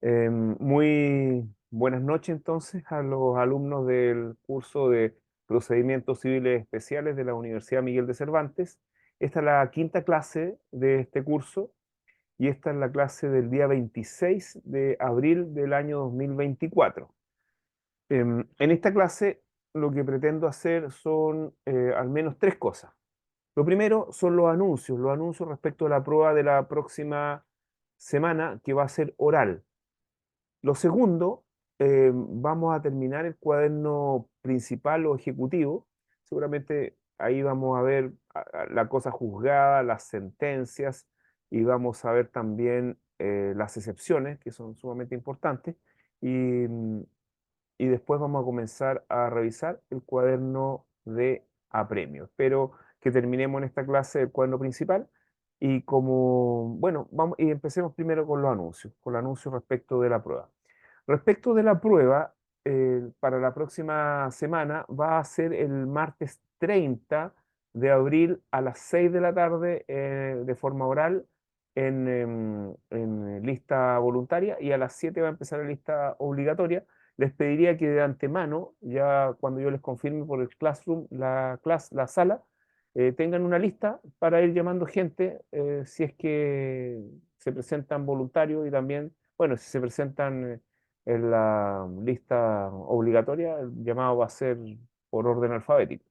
Muy buenas noches entonces a los alumnos del curso de Procedimientos Civiles Especiales de la Universidad Miguel de Cervantes. Esta es la quinta clase de este curso y esta es la clase del día 26 de abril del año 2024. En esta clase lo que pretendo hacer son al menos tres cosas. Lo primero son los anuncios respecto a la prueba de la próxima semana que va a ser oral. Lo segundo, vamos a terminar el cuaderno principal o ejecutivo. Seguramente ahí vamos a ver la cosa juzgada, las sentencias, y vamos a ver también las excepciones, que son sumamente importantes. Y, mm, y después vamos a comenzar a revisar el cuaderno de apremio. Espero que terminemos en esta clase el cuaderno principal y bueno, y empecemos primero con los anuncios respecto de la prueba. Respecto de la prueba, para la próxima semana va a ser el martes 30 de abril a las 6 de la tarde de forma oral en lista voluntaria, y a las 7 va a empezar la lista obligatoria. Les pediría que de antemano, ya cuando yo les confirme por el Classroom, la sala, tengan una lista para ir llamando gente si es que se presentan voluntarios, y también, bueno, si se presentan en la lista obligatoria, el llamado va a ser por orden alfabético.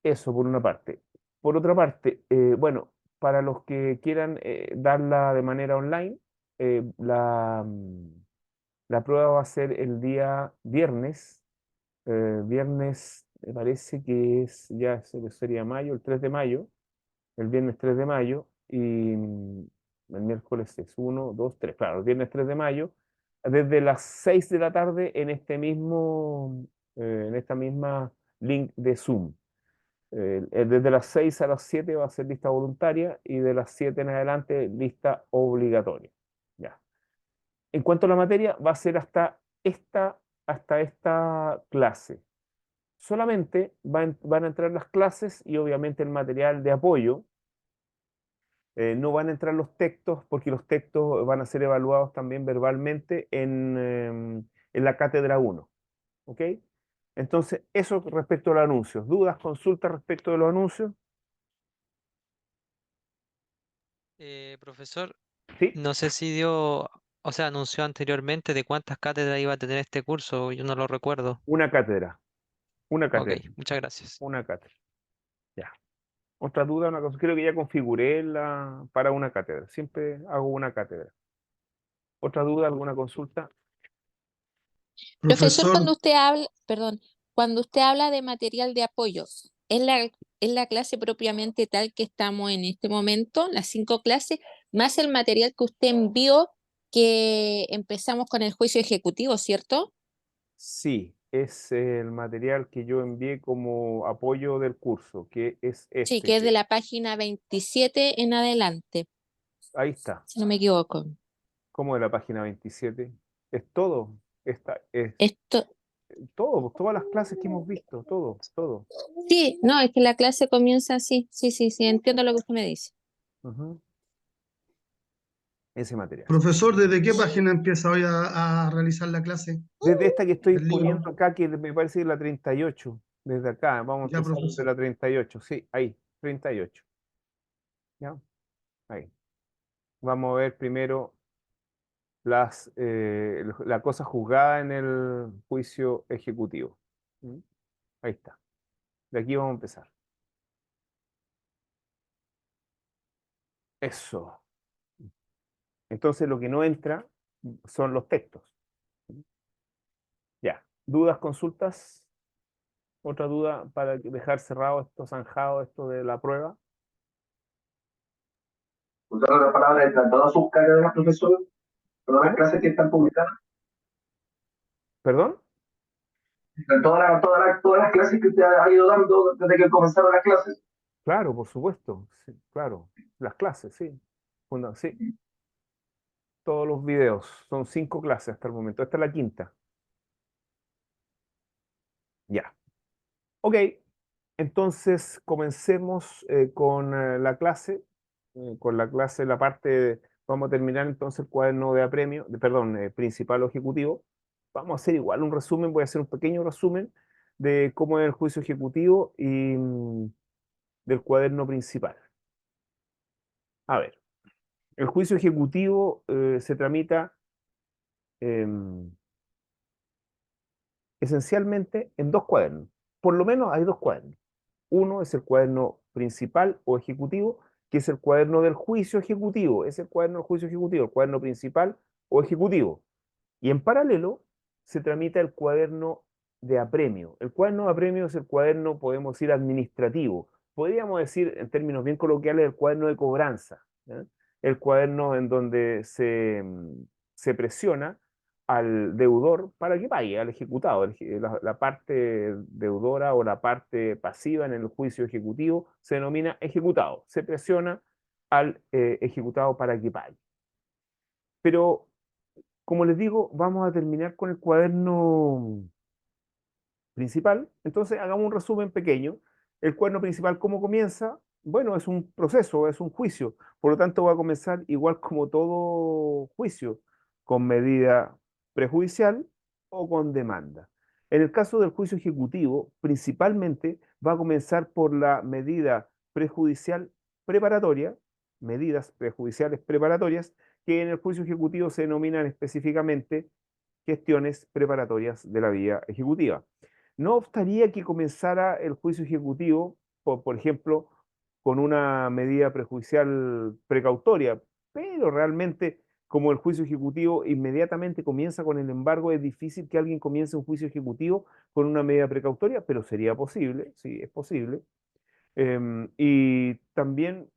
Eso por una parte. Por otra parte, bueno, para los que quieran darla de manera online, la prueba va a ser el día viernes. Viernes, me parece que sería mayo, el 3 de mayo, el viernes 3 de mayo, y el miércoles es 1, 2, 3, claro, el viernes 3 de mayo, desde las 6 de la tarde en esta misma link de Zoom. Desde las 6 a las 7 va a ser lista voluntaria, y de las 7 en adelante lista obligatoria. Ya. En cuanto a la materia, va a ser hasta esta clase. Solamente van a entrar las clases y obviamente el material de apoyo. No van a entrar los textos, porque los textos van a ser evaluados también verbalmente en la cátedra 1. ¿Ok? Entonces, eso respecto a los anuncios. ¿Dudas, consultas respecto de los anuncios? Profesor, Sí, no sé si dio, o sea, anunció anteriormente de cuántas cátedras iba a tener este curso, yo no lo recuerdo. una cátedra, una Ok, cátedra, muchas gracias. una cátedra. Ya. Otra duda, una cosa, creo que ya configuré para una cátedra. Siempre hago una cátedra. ¿Otra duda, alguna consulta? Profesor, Profesor, cuando usted habla, perdón, cuando usted habla de material de apoyo, ¿es la clase propiamente tal que estamos en este momento, las 5 clases, más el material que usted envió, que empezamos con el juicio ejecutivo, ¿cierto? Sí, es el material que yo envié como apoyo del curso, que es Sí, este. que es de la página 27 en adelante, Ahí está. si no me equivoco. ¿Cómo de la página 27? Es todo. Es Esto, todo, pues, todas las clases que hemos visto, todo, todo. sí, no, es que la clase comienza así, sí, sí, sí, entiendo lo que usted me dice. Ujú. Ese material. profesor, ¿desde qué página empieza hoy a realizar la clase Desde esta que estoy del libro? poniendo acá, que me parece que es la 38, desde acá, vamos a Ya, empezar desde profesor. la 38, sí, ahí, 38. ¿Ya? Ahí. Vamos a ver primero la cosa juzgada en el juicio ejecutivo. ¿Mm? Ahí está. De aquí vamos a empezar. Eso. Entonces lo que no entra son los textos. Ya. ¿Dudas, consultas? ¿Otra duda para dejar cerrado esto, zanjado, esto de la prueba? Usando la palabra entre todas sus carreras, profesor, todas las ¿Cómo? clases que están publicadas, ¿Perdón? entre todas las clases que usted ha ido dando desde que comenzaron las clases. Claro, por supuesto. Sí, claro. Las clases, sí. Sí. Todos los videos. Son 5 clases hasta el momento. Esta es la quinta. Ya. Ok. Entonces comencemos con la clase, la parte Vamos a terminar entonces el cuaderno de apremio, perdón, principal o ejecutivo. Vamos a hacer igual un resumen, voy a hacer un pequeño resumen de cómo es el juicio ejecutivo y del cuaderno principal. A ver, el juicio ejecutivo se tramita em, esencialmente en dos cuadernos. Por lo menos hay dos cuadernos. Uno es el cuaderno principal o ejecutivo, que es el cuaderno del juicio ejecutivo. Es el cuaderno del juicio ejecutivo, el cuaderno principal o ejecutivo. Y en paralelo se tramita el cuaderno de apremio. El cuaderno de apremio es el cuaderno, podemos decir, administrativo. Podríamos decir, en términos bien coloquiales, el cuaderno de cobranza. ¿Ya? El cuaderno en donde se presiona al deudor para que pague, al ejecutado. La parte deudora o la parte pasiva en el juicio ejecutivo se denomina ejecutado. Se presiona al ejecutado para que pague. Pero como les digo, vamos a terminar con el cuaderno principal. Entonces, hagamos un resumen pequeño. El cuaderno principal, ¿cómo comienza? Bueno, es un proceso, es un juicio. Por lo tanto, va a comenzar igual como todo juicio, con medida prejudicial o con demanda. En el caso del juicio ejecutivo, principalmente va a comenzar por la medida prejudicial preparatoria, medidas prejudiciales preparatorias, que en el juicio ejecutivo se denominan específicamente gestiones preparatorias de la vía ejecutiva. No obstaría que comenzara el juicio ejecutivo, por ejemplo, con una medida prejudicial precautoria, pero realmente como el juicio ejecutivo inmediatamente comienza con el embargo, es difícil que alguien comience un juicio ejecutivo con una medida precautoria, pero sería posible, sí, es posible. Y también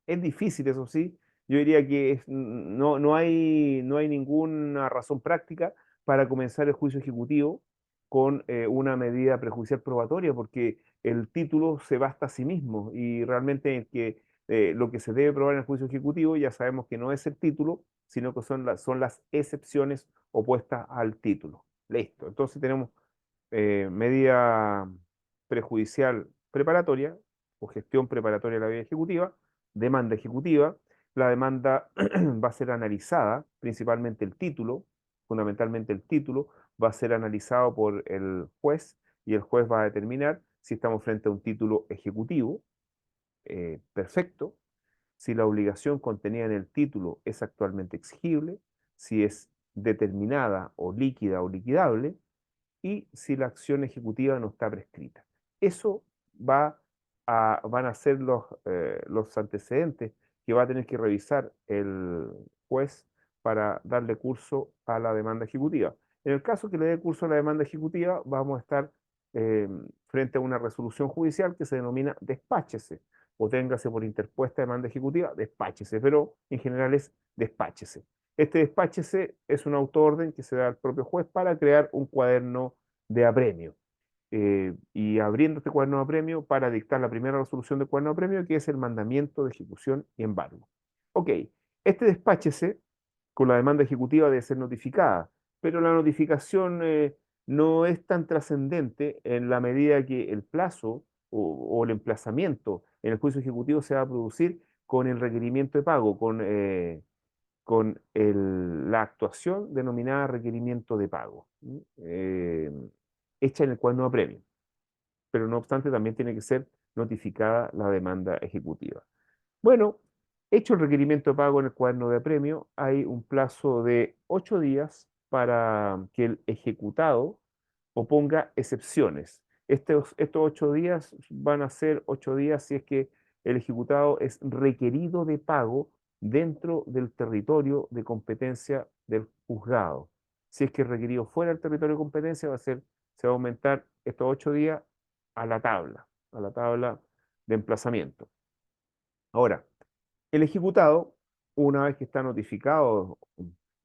es difícil, eso sí. Yo diría que no hay ninguna razón práctica para comenzar el juicio ejecutivo con una medida prejudicial probatoria, porque el título se basta a sí mismo y realmente lo que se debe probar en el juicio ejecutivo ya sabemos que no es el título, sino que son las excepciones opuestas al título. Listo. Entonces tenemos medida prejudicial preparatoria o gestión preparatoria de la vía ejecutiva, demanda ejecutiva. La demanda va a ser analizada, principalmente el título, fundamentalmente el título, va a ser analizado por el juez y el juez va a determinar si estamos frente a un título ejecutivo, perfecto, si la obligación contenida en el título es actualmente exigible, si es determinada o líquida o liquidable, y si la acción ejecutiva no está prescrita. Eso van a ser los antecedentes que va a tener que revisar el juez para darle curso a la demanda ejecutiva. En el caso que le dé curso a la demanda ejecutiva, vamos a estar eh, frente a una resolución judicial que se denomina despáchese, o téngase por interpuesta demanda ejecutiva, despáchese, pero en general es despáchese. Este despáchese es un autoorden que se da al propio juez para crear un cuaderno de apremio. Y abriendo este cuaderno de apremio para dictar la primera resolución del cuaderno de apremio, que es el mandamiento de ejecución y embargo. Ok, este despáchese con la demanda ejecutiva debe ser notificada, pero la notificación no es tan trascendente en la medida que el plazo o el emplazamiento en el juicio ejecutivo se va a producir con el requerimiento de pago, con la actuación denominada requerimiento de pago, hecha en el cuaderno de apremio, pero no obstante también tiene que ser notificada la demanda ejecutiva. Bueno, hecho el requerimiento de pago en el cuaderno de apremio, hay un plazo de 8 días para que el ejecutado oponga excepciones. Estos 8 días van a ser 8 días si es que el ejecutado es requerido de pago dentro del territorio de competencia del juzgado. Si es que es requerido fuera del territorio de competencia, se va a aumentar estos 8 días a la tabla de emplazamiento. Ahora, el ejecutado, una vez que está notificado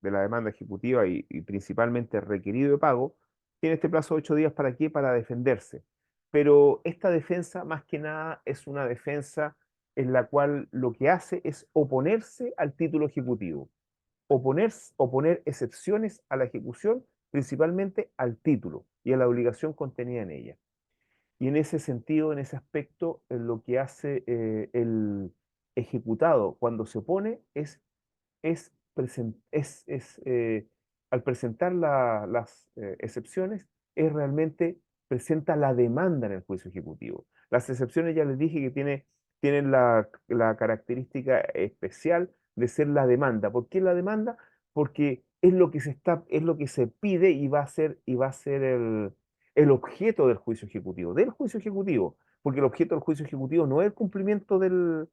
de la demanda ejecutiva y principalmente requerido de pago, tiene este plazo de 8 días ¿para qué? Para defenderse. Pero esta defensa, más que nada, es una defensa en la cual lo que hace es oponerse al título ejecutivo, oponer excepciones a la ejecución, principalmente al título y a la obligación contenida en ella. Y en ese sentido, en ese aspecto, lo que hace el ejecutado cuando se opone es al presentar las excepciones, es realmente presenta la demanda en el juicio ejecutivo. Las excepciones ya les dije que tienen la característica especial de ser la demanda. ¿Por qué la demanda? Porque es lo que se pide y va a ser el objeto del juicio ejecutivo, porque el objeto del juicio ejecutivo no es el cumplimiento del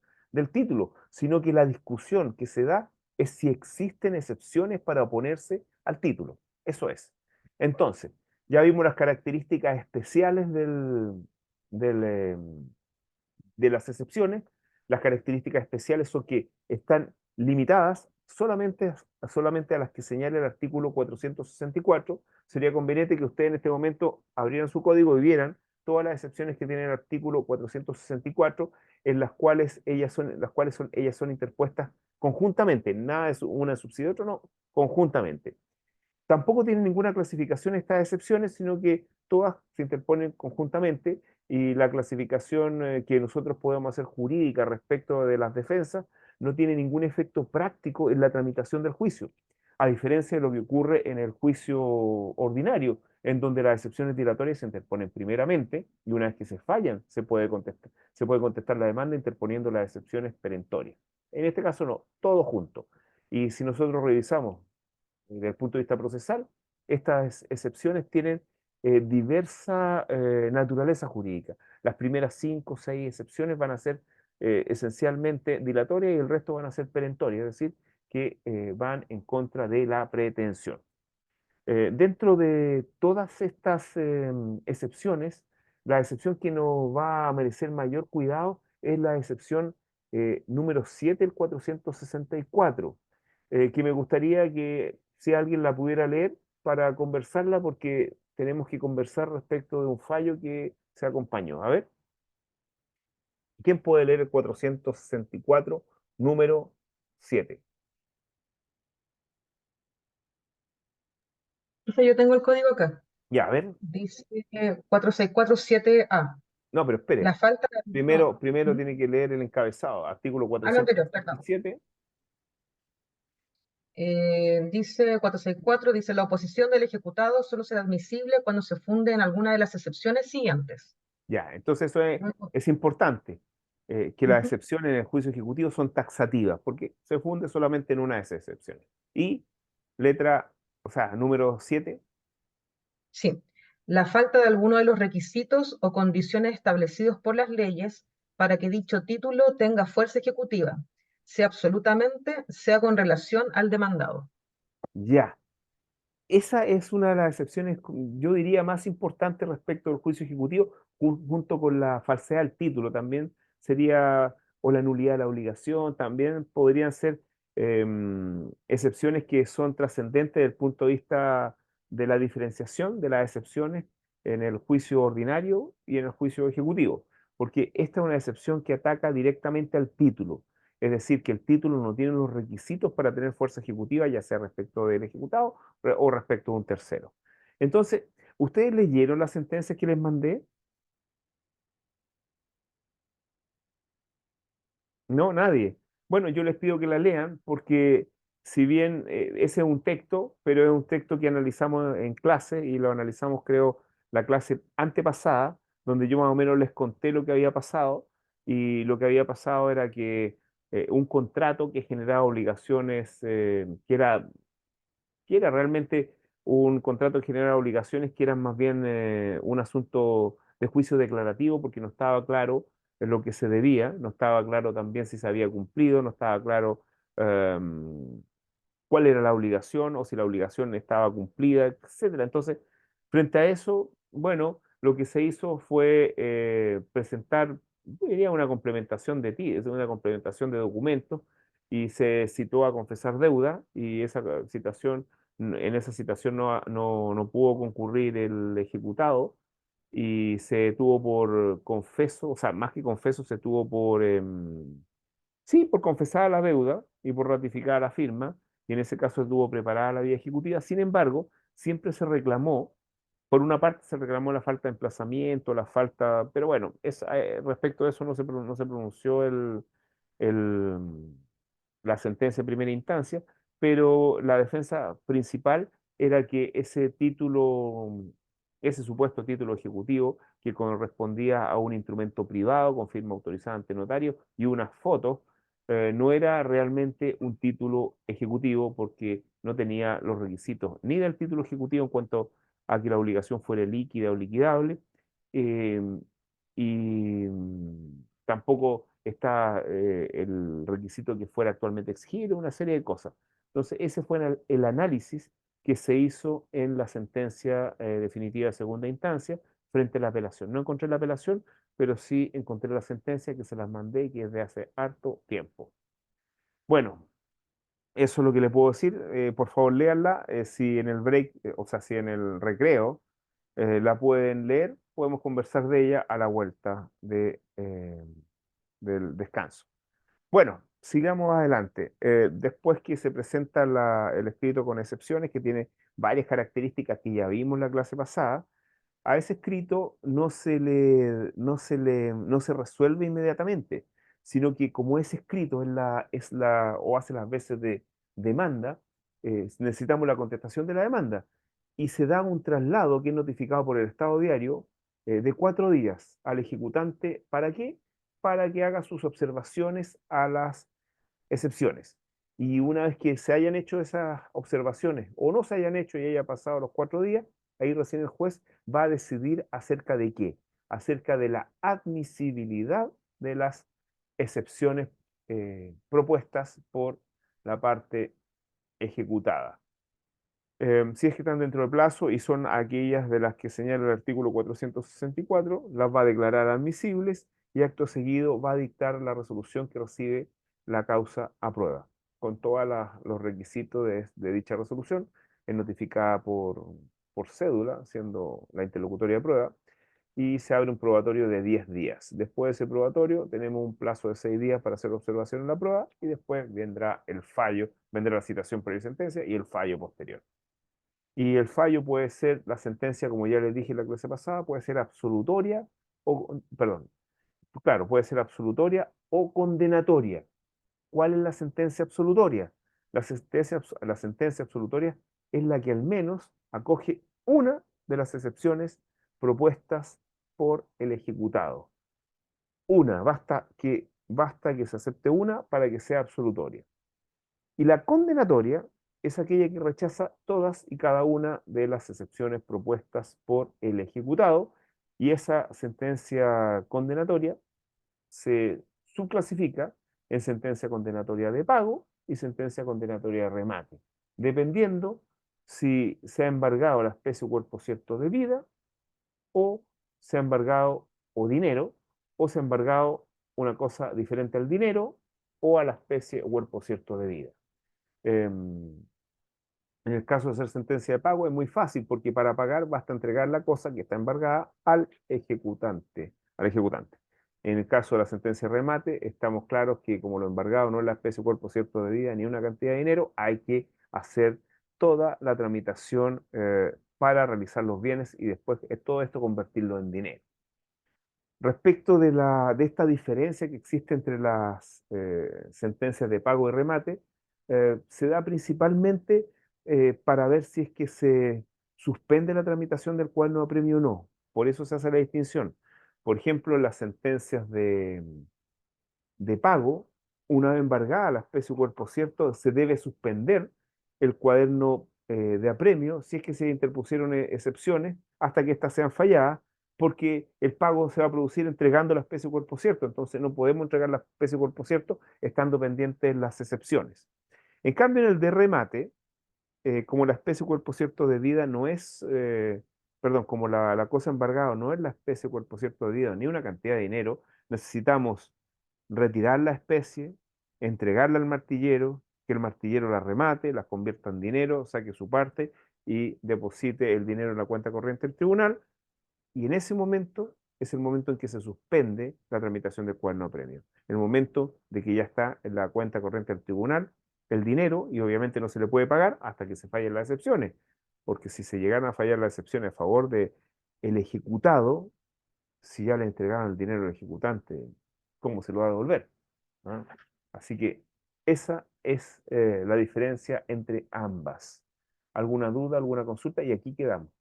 título, sino que la discusión que se da es si existen excepciones para oponerse al título. Eso es. Entonces, ya vimos las características especiales del, de las excepciones. Las características especiales son que están limitadas solamente a las que señala el artículo 464. Sería conveniente que ustedes en este momento abrieran su código y vieran todas las excepciones que tiene el artículo 464, en ellas son interpuestas conjuntamente. Nada es una subsidia de otra, no, conjuntamente. Tampoco tienen ninguna clasificación estas excepciones, sino que todas se interponen conjuntamente y la clasificación que nosotros podemos hacer jurídica respecto de las defensas no tiene ningún efecto práctico en la tramitación del juicio, a diferencia de lo que ocurre en el juicio ordinario, en donde las excepciones dilatorias se interponen primeramente y una vez que se fallan se puede contestar la demanda interponiendo las excepciones perentorias. En este caso no, todo junto. Y si nosotros revisamos desde el punto de vista procesal, estas excepciones tienen diversa naturaleza jurídica. Las primeras 5 o 6 excepciones van a ser esencialmente dilatorias y el resto van a ser perentorias, es decir, que van en contra de la pretensión. Dentro de todas estas excepciones, la excepción que nos va a merecer mayor cuidado es la excepción número 7 del 464, que me gustaría que si alguien la pudiera leer para conversarla, porque tenemos que conversar respecto de un fallo que se acompañó. A ver, ¿quién puede leer el 464, número 7? Entonces yo tengo el código acá. Ya, a ver. Dice 4647A. No, pero espere. La falta de... Primero ¿Mm? tiene que leer el encabezado, artículo Lo anterior, perdón. 467. Dice 464, dice la oposición del ejecutado solo será admisible cuando se funde en alguna de las excepciones siguientes. Ya, entonces eso Luego, es importante, que las ujú, excepciones en el juicio ejecutivo son taxativas, porque se funde solamente en una de esas excepciones. Y letra, o sea, número 7, sí. La falta de alguno de los requisitos o condiciones establecidos por las leyes para que dicho título tenga fuerza ejecutiva, sea absolutamente, sea con relación al demandado. ya. Esa es una de las excepciones, yo diría, más importantes respecto al juicio ejecutivo, junto con la falsedad del título también sería, o la nulidad de la obligación, también podrían ser excepciones que son trascendentes desde el punto de vista de la diferenciación de las excepciones en el juicio ordinario y en el juicio ejecutivo, porque esta es una excepción que ataca directamente al título. Es decir, que el título no tiene los requisitos para tener fuerza ejecutiva, ya sea respecto del ejecutado o respecto a un tercero. Entonces, ¿ustedes leyeron las sentencias que les mandé? No, nadie. Bueno, yo les pido que la lean porque si bien ese es un texto, pero es un texto que analizamos en clase y lo analizamos, creo, la clase antepasada, donde yo más o menos les conté lo que había pasado y lo que había pasado era que un contrato que generaba obligaciones, que era realmente un contrato que generaba obligaciones que eran más bien un asunto de juicio declarativo porque no estaba claro lo que se debía, no estaba claro también si se había cumplido, no estaba claro cuál era la obligación o si la obligación estaba cumplida, etcétera. Entonces, frente a eso, bueno, lo que se hizo fue presentar, yo diría, una complementación de ti, es una complementación de documentos y se citó a confesar deuda y en esa citación no pudo concurrir el ejecutado y se tuvo por confeso, o sea, más que confeso, se tuvo por sí, por confesar la deuda y por ratificar la firma, y en ese caso estuvo preparada la vía ejecutiva. Sin embargo, siempre se reclamó, por una parte se reclamó la falta de emplazamiento, la falta, pero bueno, respecto a eso no se pronunció el, la sentencia de primera instancia, pero la defensa principal era que ese título, ese supuesto título ejecutivo que correspondía a un instrumento privado con firma autorizada ante notario y unas fotos, no era realmente un título ejecutivo porque no tenía los requisitos ni del título ejecutivo en cuanto a que la obligación fuera líquida o liquidable, eh, y tampoco está el requisito que fuera actualmente exigible, una serie de cosas. Entonces, ese fue el análisis que se hizo en la sentencia definitiva de segunda instancia frente a la apelación. No encontré la apelación, pero sí encontré la sentencia que se las mandé y que es de hace harto tiempo. Bueno, eso es lo que le puedo decir. Por favor, léanla. Si en el break, o sea, si en el recreo la pueden leer, podemos conversar de ella a la vuelta del descanso. Bueno, sigamos adelante. Después que se presenta el escrito con excepciones, que tiene varias características que ya vimos en la clase pasada, a ese escrito no se resuelve inmediatamente, sino que como ese escrito o hace las veces de demanda, necesitamos la contestación de la demanda. Y se da un traslado que es notificado por el Estado Diario de 4 días al ejecutante. ¿Para qué? Para que haga sus observaciones a las excepciones. Y una vez que se hayan hecho esas observaciones o no se hayan hecho y haya pasado los 4 días, ahí recién el juez va a decidir acerca de qué, acerca de la admisibilidad de las excepciones propuestas por la parte ejecutada. Si es que están dentro del plazo y son aquellas de las que señala el artículo 464, las va a declarar admisibles y acto seguido va a dictar la resolución que recibe la causa a prueba, con todos los requisitos de dicha resolución. Es notificada por cédula, siendo la interlocutoria de prueba, y se abre un probatorio de 10 días. Después de ese probatorio tenemos un plazo de 6 días para hacer observación en la prueba y después vendrá el fallo, vendrá la citación previa sentencia y el fallo posterior. Y el fallo puede ser, la sentencia, como ya les dije en la clase pasada, puede ser absolutoria perdón, claro, puede ser absolutoria o condenatoria. ¿Cuál es la sentencia absolutoria? La sentencia absolutoria es la que al menos acoge una de las excepciones propuestas por el ejecutado. Basta que se acepte una para que sea absolutoria. Y la condenatoria es aquella que rechaza todas y cada una de las excepciones propuestas por el ejecutado, y esa sentencia condenatoria se subclasifica en sentencia condenatoria de pago y sentencia condenatoria de remate, dependiendo si se ha embargado la especie o cuerpo cierto de vida, o se ha embargado o dinero, o se ha embargado una cosa diferente al dinero o a la especie o cuerpo cierto de vida. En el caso de ser sentencia de pago es muy fácil porque para pagar basta entregar la cosa que está embargada al ejecutante, En el caso de la sentencia de remate, estamos claros que como lo embargado no es la especie o cuerpo cierto de vida ni una cantidad de dinero, hay que hacer toda la tramitación para realizar los bienes y después todo esto convertirlo en dinero. Respecto de esta diferencia que existe entre las sentencias de pago y remate, se da principalmente para ver si es que se suspende la tramitación del cuaderno de apremio o no. Por eso se hace la distinción. Por ejemplo, las sentencias de pago, una vez embargada la especie o cuerpo cierto, se debe suspender el cuaderno de apremio si es que se interpusieron excepciones hasta que éstas sean falladas, porque el pago se va a producir entregando la especie o cuerpo cierto, entonces no podemos entregar la especie o cuerpo cierto estando pendientes las excepciones. En cambio, en el de remate, como la especie o cuerpo cierto de vida no es, perdón, como la cosa embargada no es la especie o cuerpo cierto de vida ni una cantidad de dinero, necesitamos retirar la especie, entregarla al martillero, que el martillero la remate, la convierta en dinero, saque su parte y deposite el dinero en la cuenta corriente del tribunal. Y en ese momento es el momento en que se suspende la tramitación del cuaderno de premio. El momento de que ya está en la cuenta corriente del tribunal el dinero y obviamente no se le puede pagar hasta que se fallen las excepciones. Porque si se llegan a fallar las excepciones a favor de el ejecutado, si ya le entregaron el dinero al ejecutante, ¿cómo se lo va a devolver? ¿Ah? Así que esa es la diferencia entre ambas. ¿Alguna duda, alguna consulta? Y aquí quedamos.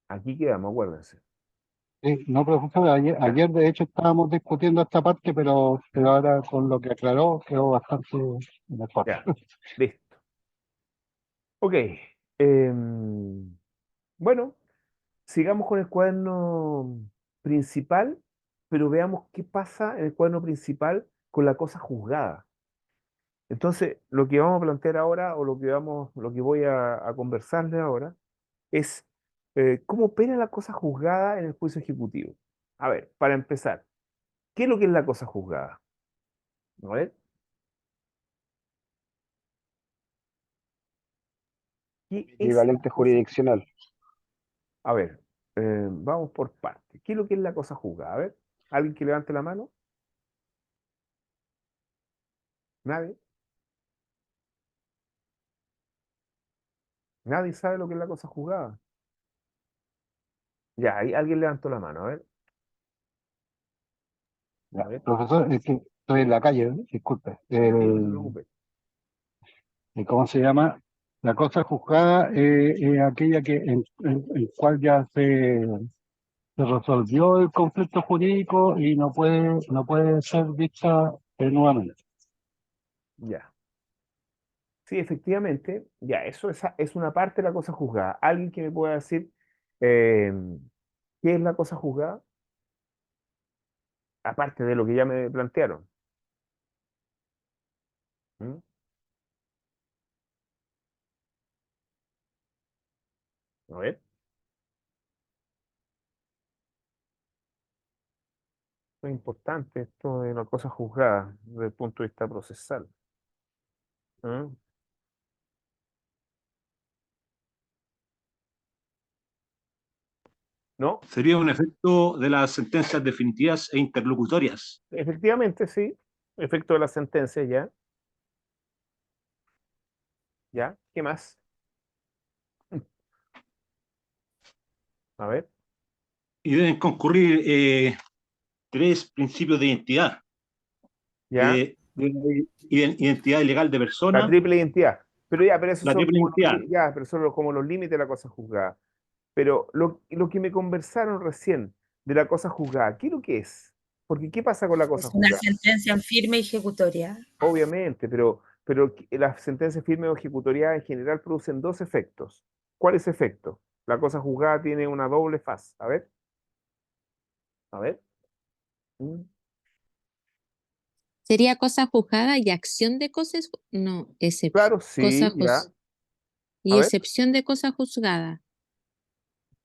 Aquí quedamos, acuérdense. No, profesor, ayer de hecho estábamos discutiendo esta parte, pero ahora con lo que aclaró quedó bastante mejor. Ya, listo. Ok. Bueno, sigamos con el cuaderno principal, pero veamos qué pasa en el cuaderno principal con la cosa juzgada. Entonces, lo que vamos a plantear ahora, o lo que voy a conversarles ahora, es cómo opera la cosa juzgada en el juicio ejecutivo. A ver, para empezar, ¿qué es lo que es la cosa juzgada? A ver, ¿qué es la Equivalente cosa? jurisdiccional. A ver, vamos por partes. ¿Qué es lo que es la cosa juzgada? A ver, ¿alguien que levante la mano? ¿Nadie? ¿Nadie sabe lo que es la cosa juzgada? Ya, ahí alguien levantó la mano, a ver. A ver, Profesor, es que estoy en la calle, disculpe. sí, no se preocupe. ¿Cómo se llama? La cosa juzgada es aquella que en cual ya se resolvió el conflicto jurídico y no puede ser vista nuevamente. Ya. Sí, efectivamente, ya, eso es una parte de la cosa juzgada. ¿Alguien que me pueda decir eh, qué es la cosa juzgada? Aparte de lo que ya me plantearon. ¿Mm? A ver. Es importante esto de la cosa juzgada desde el punto de vista procesal. ¿Mm? ¿No? Sería un efecto de las sentencias definitivas e interlocutorias. Efectivamente, sí. Efecto de la sentencia, ya. ¿Ya? ¿Qué más? A ver. Y deben concurrir tres principios de identidad. ¿Ya? Debe haber identidad legal de La persona, triple identidad. Pero ya, pero esos la son triple como identidad, ya, pero son como los límites de la cosa juzgada. Pero lo que me conversaron recién de la cosa juzgada, ¿qué es lo que es? Porque ¿qué pasa con la cosa Es una juzgada? sentencia en firme y ejecutoria. Obviamente, pero las sentencias firmes o ejecutoriadas en general producen dos efectos. ¿Cuál es efecto? La cosa juzgada tiene una doble faz. A ver, a ver. Mm, ¿Sería cosa juzgada y acción de cosas? No, Claro, cosa sí, ya. A y ver, excepción de cosa juzgada.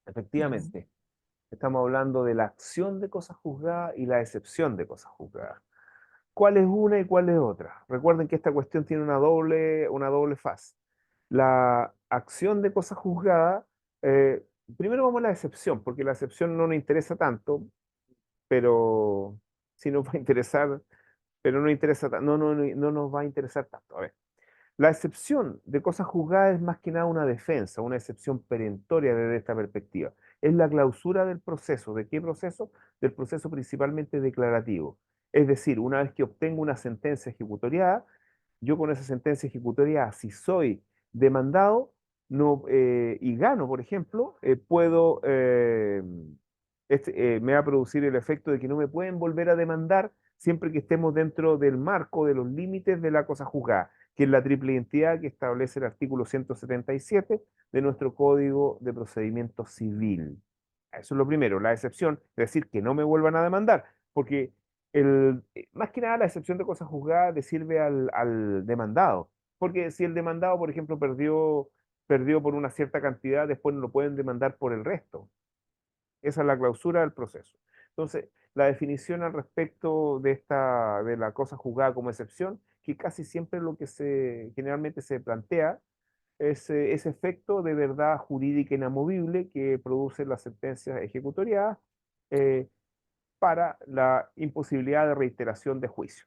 efectivamente. Estamos hablando de la acción de cosa juzgada y la excepción de cosa juzgada. ¿Cuál es una y cuál es otra? Recuerden que esta cuestión tiene una doble faz. La acción de cosa juzgada, eh, primero vamos a la excepción, porque la excepción no nos interesa tanto, pero sí nos va a interesar, pero no interesa, no nos va a interesar tanto. A ver, la excepción de cosa juzgada es más que nada una defensa, una excepción perentoria desde esta perspectiva. Es la clausura del proceso. ¿De qué proceso? Del proceso principalmente declarativo. Es decir, una vez que obtengo una sentencia ejecutoriada, yo con esa sentencia ejecutoriada, si soy demandado no, y gano, por ejemplo, me va a producir el efecto de que no me pueden volver a demandar siempre que estemos dentro del marco de los límites de la cosa juzgada, que es la triple identidad que establece el artículo 177 de nuestro Código de Procedimiento Civil. Eso es lo primero, la excepción, es decir, que no me vuelvan a demandar, porque más que nada la excepción de cosa juzgada le sirve al demandado, porque si el demandado, por ejemplo, perdió por una cierta cantidad, después no lo pueden demandar por el resto. Esa es la clausura del proceso. Entonces, la definición al respecto de la cosa juzgada como excepción, que casi siempre lo que generalmente se plantea es ese efecto de verdad jurídica inamovible que produce las sentencias ejecutoriadas eh, para la imposibilidad de reiteración de juicio.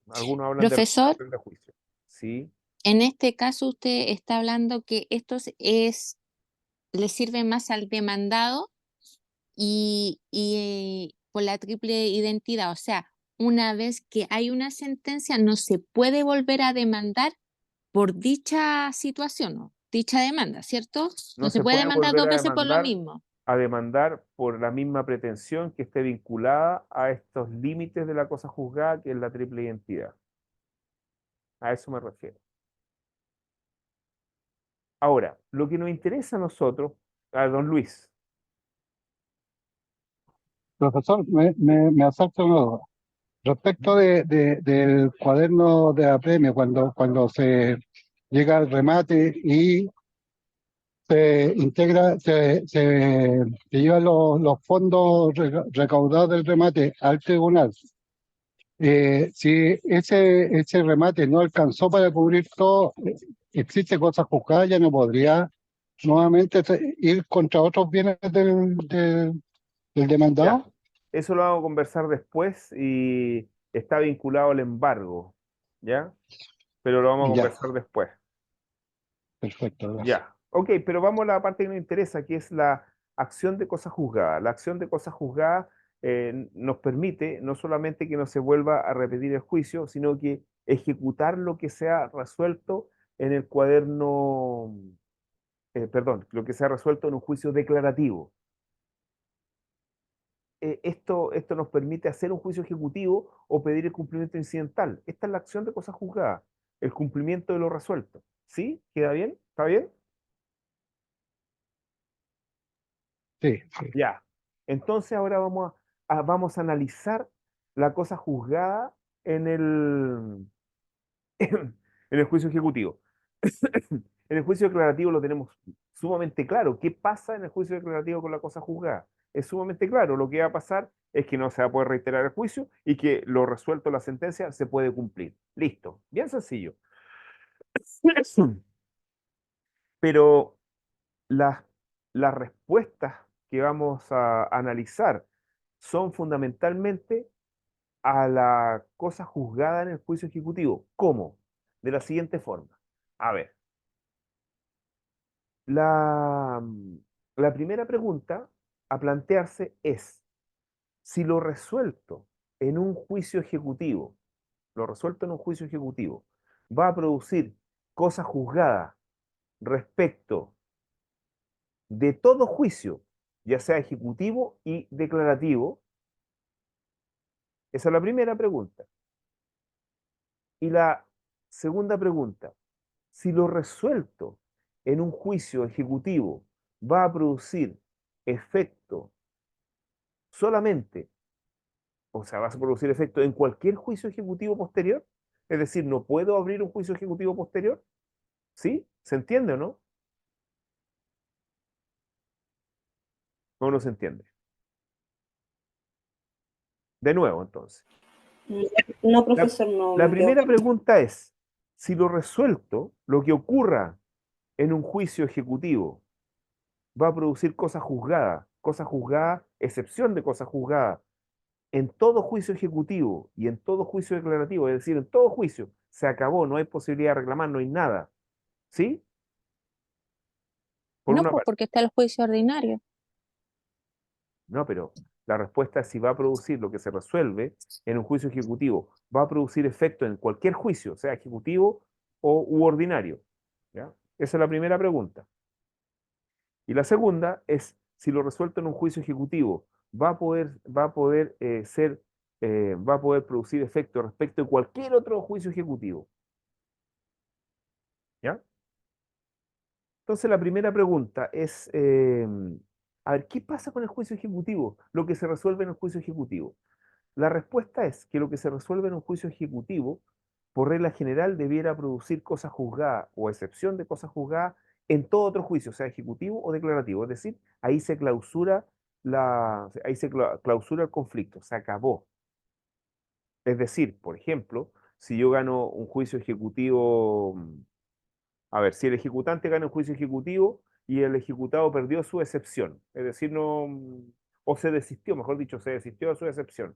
Algunos hablan de Profesor, reiteración de juicio. Sí, en este caso usted está hablando que le sirve más al demandado y por la triple identidad. O sea, una vez que hay una sentencia, no se puede volver a demandar por dicha situación o dicha demanda, ¿cierto? No No se se puede puede demandar volver dos veces por lo mismo. a demandar por la misma pretensión que esté vinculada a estos límites de la cosa juzgada, que es la triple identidad. A eso me refiero. Ahora, lo que nos interesa a nosotros, a don Luis, Profesor, me asalta una duda. Respecto del cuaderno de apremio, cuando se llega al remate y se integra, se llevan los fondos recaudados del remate al tribunal. Si ese remate no alcanzó para cubrir todo, existe cosa juzgada, ya no podría nuevamente ir contra otros bienes del demandado. ya, eso lo vamos a conversar después y está vinculado al embargo, ¿ya? Pero lo vamos a Ya, conversar después. perfecto, gracias. Ya, ok, pero vamos a la parte que nos interesa, que es la acción de cosa juzgada. La acción de cosa juzgada nos permite no solamente que no se vuelva a repetir el juicio, sino que ejecutar lo que se ha resuelto en el cuaderno, perdón, lo que se ha resuelto en un juicio declarativo. Esto nos permite hacer un juicio ejecutivo o pedir el cumplimiento incidental. Esta es la acción de cosa juzgada, el cumplimiento de lo resuelto. ¿Sí? ¿Queda bien? ¿Está bien? Sí, sí. Ya. Entonces ahora vamos a analizar la cosa juzgada en en el juicio ejecutivo. En el juicio declarativo lo tenemos sumamente claro. ¿Qué pasa en el juicio declarativo con la cosa juzgada? Es sumamente claro. Lo que va a pasar es que no se va a poder reiterar el juicio y que lo resuelto en la sentencia se puede cumplir. Listo. Bien sencillo. Pero las, las respuestas que vamos a analizar son fundamentalmente a la cosa juzgada en el juicio ejecutivo. ¿Cómo? De la siguiente forma. A ver, la, la primera pregunta a plantearse es si lo resuelto en un juicio ejecutivo, lo resuelto en un juicio ejecutivo, va a producir cosa juzgada respecto de todo juicio, ya sea ejecutivo y declarativo. Esa es la primera pregunta. Y la segunda pregunta, si lo resuelto en un juicio ejecutivo va a producir efecto solamente, o sea, va a producir efecto en cualquier juicio ejecutivo posterior, es decir, no puedo abrir un juicio ejecutivo posterior, ¿sí? ¿Se entiende o no? ¿O no se entiende? De nuevo, entonces. No, La, profesor, no la me quedó primera claro. pregunta es, si lo resuelto, lo que ocurra en un juicio ejecutivo va a producir cosa juzgada, excepción de cosa juzgada, en todo juicio ejecutivo y en todo juicio declarativo, es decir, en todo juicio, se acabó, no hay posibilidad de reclamar, no hay nada. ¿Sí? Por No, una pues parte. porque está el juicio ordinario. No, pero la respuesta es si va a producir lo que se resuelve en un juicio ejecutivo, va a producir efecto en cualquier juicio, sea ejecutivo u ordinario. ¿Ya? Esa es la primera pregunta. Y la segunda es si lo resuelto en un juicio ejecutivo, va a poder va a poder producir efecto respecto de cualquier otro juicio ejecutivo. ¿Ya? Entonces la primera pregunta es, a ver, ¿qué pasa con el juicio ejecutivo? Lo que se resuelve en el juicio ejecutivo. La respuesta es que lo que se resuelve en un juicio ejecutivo, por regla general, debiera producir cosa juzgada o excepción de cosa juzgada en todo otro juicio, sea ejecutivo o declarativo. Es decir, ahí se clausura clausura el conflicto, se acabó. Es decir, por ejemplo, si yo gano un juicio ejecutivo, a ver, si el ejecutante gana un juicio ejecutivo y el ejecutado perdió su excepción, es decir, no, o se desistió, mejor dicho, se desistió de su excepción,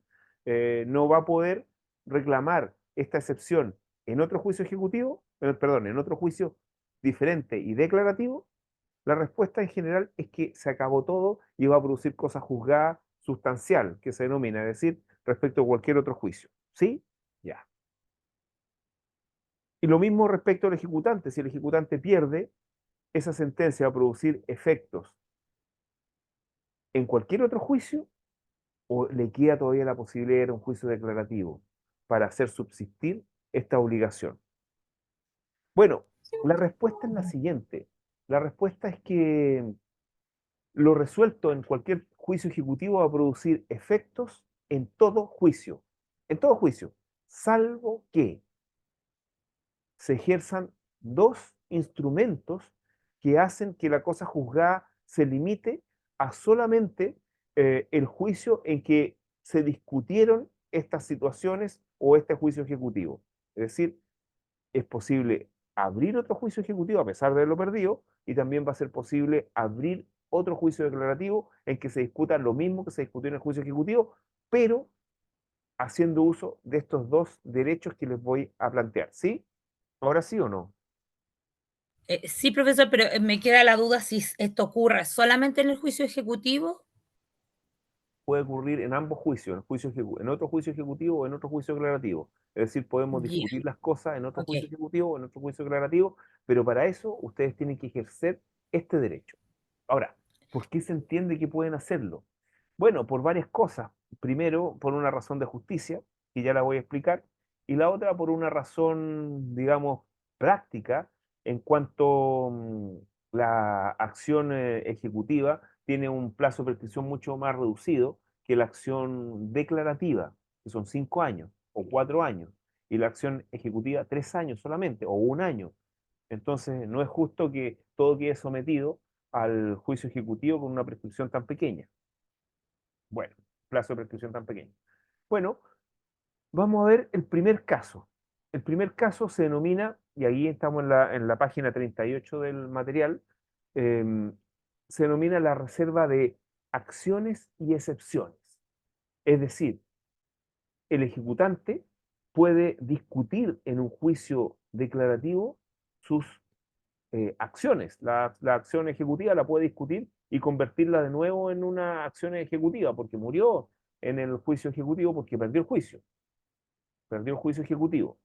no va a poder reclamar esta excepción en otro juicio ejecutivo, perdón, en otro juicio diferente y declarativo. La respuesta en general es que se acabó todo y va a producir cosa juzgada sustancial, que se denomina, es decir, respecto a cualquier otro juicio. ¿Sí? Ya. Y lo mismo respecto al ejecutante. Si el ejecutante pierde, esa sentencia va a producir efectos en cualquier otro juicio o le queda todavía la posibilidad de ir a un juicio declarativo para hacer subsistir esta obligación. Bueno, la respuesta es la siguiente. La respuesta es que lo resuelto en cualquier juicio ejecutivo va a producir efectos en todo juicio, salvo que se ejerzan dos instrumentos que hacen que la cosa juzgada se limite a solamente el juicio en que se discutieron estas situaciones o este juicio ejecutivo. Es decir, es posible abrir otro juicio ejecutivo a pesar de haberlo perdido y también va a ser posible abrir otro juicio declarativo en que se discuta lo mismo que se discutió en el juicio ejecutivo, pero haciendo uso de estos dos derechos que les voy a plantear. ¿Sí? ¿Ahora sí o no? Sí, profesor, pero me queda la duda si esto ocurre solamente en el juicio ejecutivo. Puede ocurrir en ambos juicios, en otro juicio ejecutivo o en otro juicio declarativo. Es decir, podemos Ya, discutir las cosas en otro ok. juicio ejecutivo o en otro juicio declarativo, pero para eso ustedes tienen que ejercer este derecho. Ahora, ¿por qué se entiende que pueden hacerlo? Bueno, por varias cosas. Primero, por una razón de justicia, que ya la voy a explicar, y la otra por una razón, digamos, práctica, en cuanto la acción ejecutiva tiene un plazo de prescripción mucho más reducido que la acción declarativa, que son 5 años o 4 años, y la acción ejecutiva 3 años solamente, o 1 año. Entonces, no es justo que todo quede sometido al juicio ejecutivo con una prescripción tan pequeña. Bueno, plazo de prescripción tan pequeño. Bueno, vamos a ver el primer caso. El primer caso se denomina, y ahí estamos en la página 38 del material, se denomina la reserva de acciones y excepciones. Es decir, el ejecutante puede discutir en un juicio declarativo sus acciones. La acción ejecutiva la puede discutir y convertirla de nuevo en una acción ejecutiva, porque murió en el juicio ejecutivo, porque perdió el juicio ejecutivo.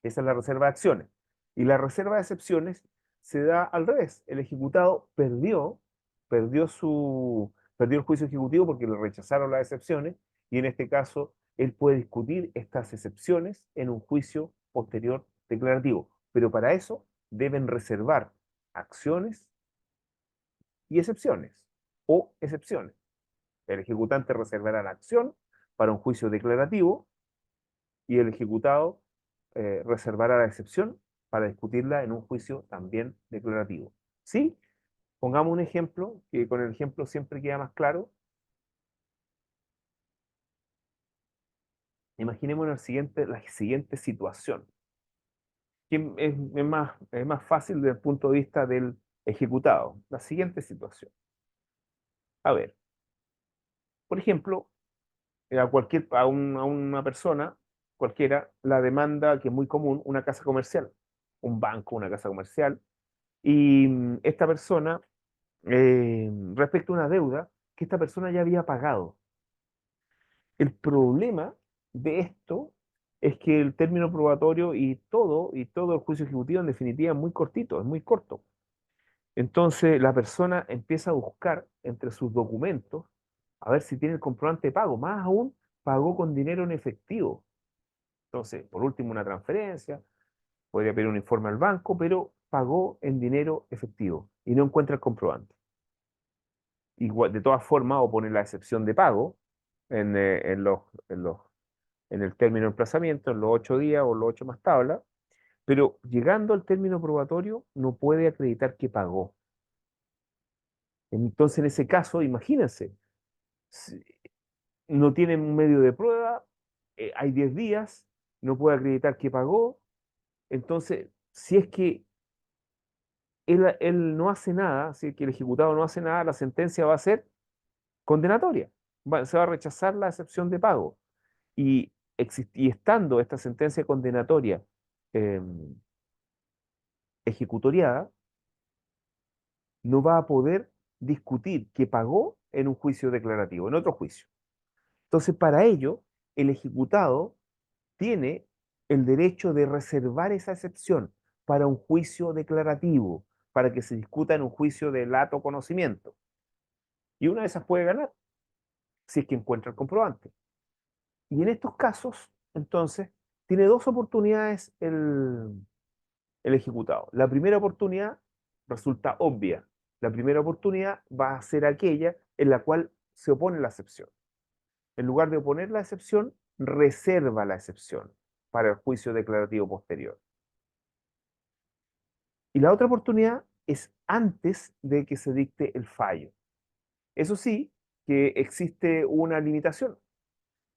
Esa es la reserva de acciones. Y la reserva de excepciones se da al revés. El ejecutado perdió el juicio ejecutivo porque le rechazaron las excepciones, y en este caso él puede discutir estas excepciones en un juicio posterior declarativo. Pero para eso deben reservar acciones y excepciones, o excepciones. El ejecutante reservará la acción para un juicio declarativo y el ejecutado reservará la excepción para discutirla en un juicio también declarativo. ¿Sí? Pongamos un ejemplo, que con el ejemplo siempre queda más claro. Imaginemos la siguiente situación, que es más fácil desde el punto de vista del ejecutado. La siguiente situación. A ver, por ejemplo, a una persona cualquiera la demanda, que es muy común, una casa comercial, un banco, una casa comercial, y esta persona, respecto a una deuda que esta persona ya había pagado. El problema de esto es que el término probatorio y todo el juicio ejecutivo en definitiva es muy cortito, es muy corto. Entonces la persona empieza a buscar entre sus documentos a ver si tiene el comprobante de pago. Más aún, pagó con dinero en efectivo. Entonces, por último, una transferencia, podría pedir un informe al banco, pero pagó en dinero efectivo y no encuentra el comprobante. Igual, de todas formas, o pone la excepción de pago en el término de emplazamiento, en los 8 días o los 8 más tabla, pero llegando al término probatorio no puede acreditar que pagó. Entonces, en ese caso, imagínense, si no tiene un medio de prueba, hay 10 días, no puede acreditar que pagó. Entonces, si es que él no hace nada, si es que el ejecutado no hace nada, la sentencia va a ser condenatoria. Se va a rechazar la excepción de pago. Y, y estando esta sentencia condenatoria eh, ejecutoriada, no va a poder discutir que pagó en un juicio declarativo, en otro juicio. Entonces, para ello, el ejecutado tiene el derecho de reservar esa excepción para un juicio declarativo, para que se discuta en un juicio de lato conocimiento. Y una de esas puede ganar, si es que encuentra el comprobante. Y en estos casos, entonces, tiene dos oportunidades el ejecutado. La primera oportunidad resulta obvia. La primera oportunidad va a ser aquella en la cual se opone la excepción. En lugar de oponer la excepción, reserva la excepción para el juicio declarativo posterior. Y la otra oportunidad es antes de que se dicte el fallo. Eso sí, que existe una limitación.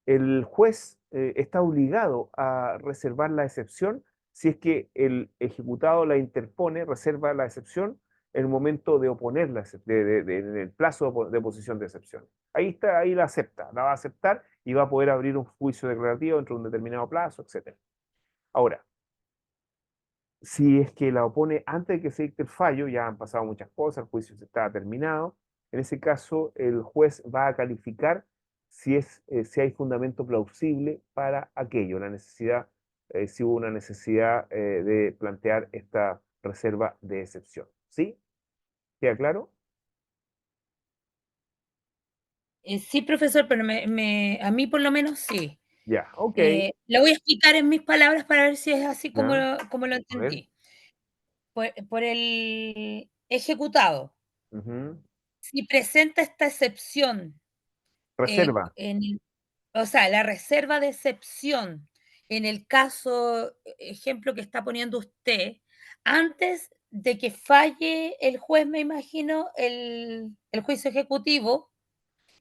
El juez está obligado a reservar la excepción si es que el ejecutado la interpone, reserva la excepción en el momento de oponerla, en el plazo de oposición de excepción. Ahí está, ahí la acepta, la va a aceptar y va a poder abrir un juicio declarativo dentro de un determinado plazo, etc. Ahora, si es que la opone antes de que se dicte el fallo, ya han pasado muchas cosas, el juicio está terminado, en ese caso el juez va a calificar si hay fundamento plausible para aquello, la necesidad, si hubo una necesidad de plantear esta reserva de excepción. ¿Sí? ¿Queda claro? Sí, profesor, pero a mí por lo menos sí. Ya, ok. Lo voy a explicar en mis palabras para ver si es así como, Ya, como lo a ver. entendí. Por el ejecutado, Ujú. si presenta esta excepción, Reserva. o sea, la reserva de excepción, en el caso, ejemplo que está poniendo usted, antes de que falle el juez, me imagino, el juicio ejecutivo,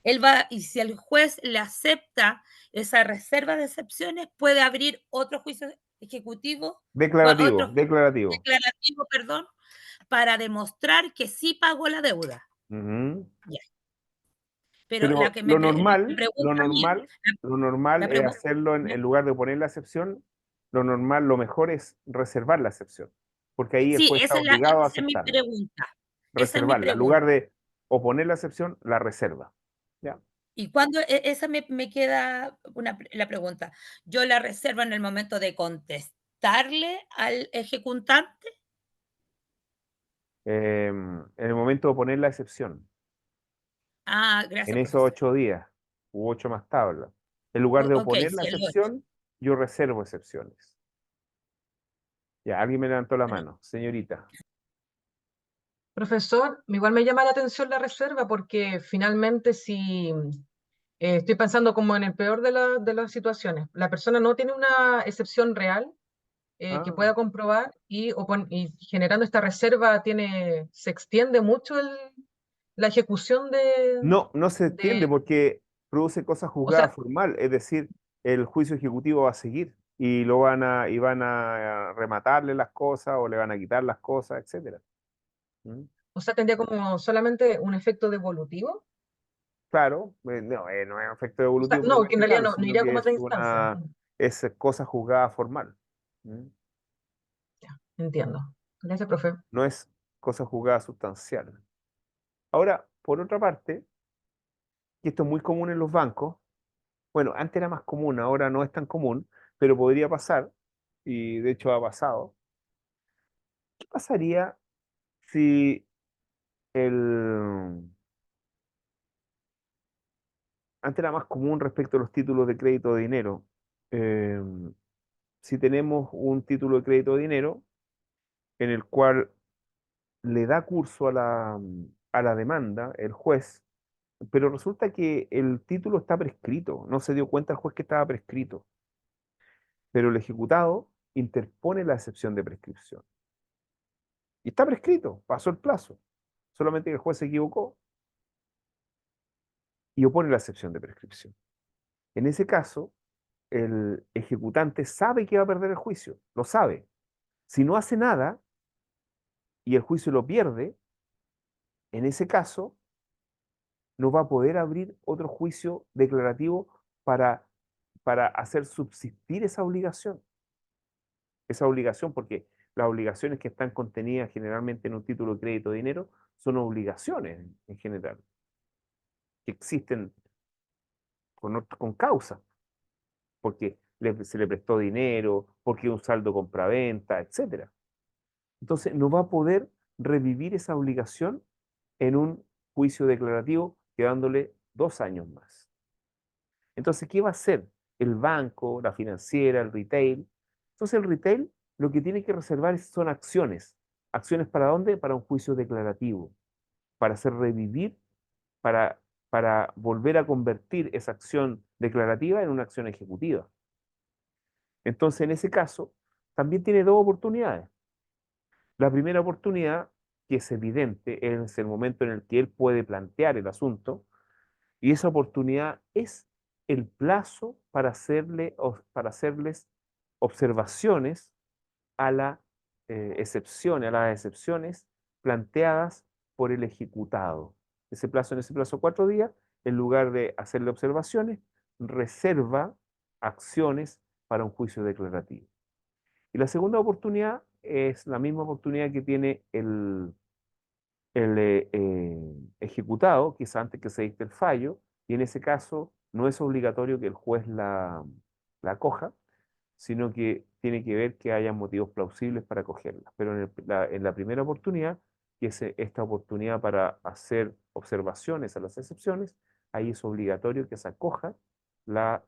él va, y si el juez le acepta esa reserva de excepciones, puede abrir otro juicio ejecutivo, otro Declarativo, juicio declarativo. declarativo, perdón, para demostrar que sí pagó la deuda. Ujú. Ya. Pero la Pero que lo la normal, lo pregunta mía, normal, lo normal la es pregunta, hacerlo en lugar de poner la excepción, lo normal, lo mejor es reservar la excepción, porque ahí el sí, juez está esa obligado a es mi aceptarla, pregunta. Esa es mi reservarla. En pregunta. lugar de oponer la excepción, la reserva. ¿Ya? Y cuando esa me queda la pregunta, ¿yo la reservo en el momento de contestarle al ejecutante? En el momento de oponer la excepción, Ah, en gracias, esos profesor. 8 días, u 8 más tablas, en lugar de Okey, oponer la sí, el 8. excepción, yo reservo excepciones. Ya, alguien me levantó la mano, señorita. Profesor, igual me llama la atención la reserva porque finalmente si estoy pensando como en el peor de las situaciones, la persona no tiene una excepción real que Ah. pueda comprobar y generando esta reserva se extiende mucho la ejecución No, no se de, entiende porque produce cosa o juzgada sea, formal, es decir, el juicio ejecutivo va a seguir y van a rematarle las cosas o le van a quitar las cosas, etcétera. ¿Mm? o sea, tendría como solamente un efecto devolutivo. Claro, no es efecto O sea, evolutivo no, que en propiamente realidad tal, no sino iría que como a otra instancia. es cosa juzgada formal. ¿Mm? Ya, entiendo. Gracias, profe. No es cosa juzgada sustancial. Ahora, por otra parte, y esto es muy común en los bancos, bueno, antes era más común, ahora no es tan común, pero podría pasar, y de hecho ha pasado. ¿Qué pasaría si el... Antes era más común respecto a los títulos de crédito de dinero? Eh, si tenemos un título de crédito de dinero en el cual le da curso a la demanda el juez, pero resulta que el título está prescrito, no se dio cuenta el juez que estaba prescrito, pero el ejecutado interpone la excepción de prescripción. Y está prescrito, pasó el plazo, solamente que el juez se equivocó y opone la excepción de prescripción. En ese caso, el ejecutante sabe que va a perder el juicio, lo sabe. Si no hace nada y el juicio lo pierde, en ese caso no va a poder abrir otro juicio declarativo para, para hacer subsistir esa obligación, porque las obligaciones que están contenidas generalmente en un título de crédito de dinero son obligaciones en general. que existen con causa, porque se le prestó dinero, porque un saldo compraventa, etcétera. Entonces no va a poder revivir esa obligación en un juicio declarativo quedándole 2 años más. Entonces, ¿qué va a hacer el banco, la financiera, el retail? Entonces el retail lo que tiene que reservar son acciones. ¿Acciones para dónde? Para un juicio declarativo, para hacer revivir, para, para volver a convertir esa acción declarativa en una acción ejecutiva. Entonces, en ese caso, también tiene dos oportunidades. La primera oportunidad, que es evidente, es el momento en el que él puede plantear el asunto, y esa oportunidad es el plazo para para hacerles observaciones a la excepción, a las excepciones planteadas por el ejecutado. En ese plazo 4 días, en lugar de hacerle observaciones, reserva acciones para un juicio declarativo. Y la segunda oportunidad es la misma oportunidad que tiene el ejecutado, quizá antes que se dicte el fallo, y en ese caso no es obligatorio que el juez la acoja, sino que tiene que ver que haya motivos plausibles para acogerla. Pero en la primera oportunidad, que es esta oportunidad para hacer observaciones a las excepciones, ahí es obligatorio que se acoja la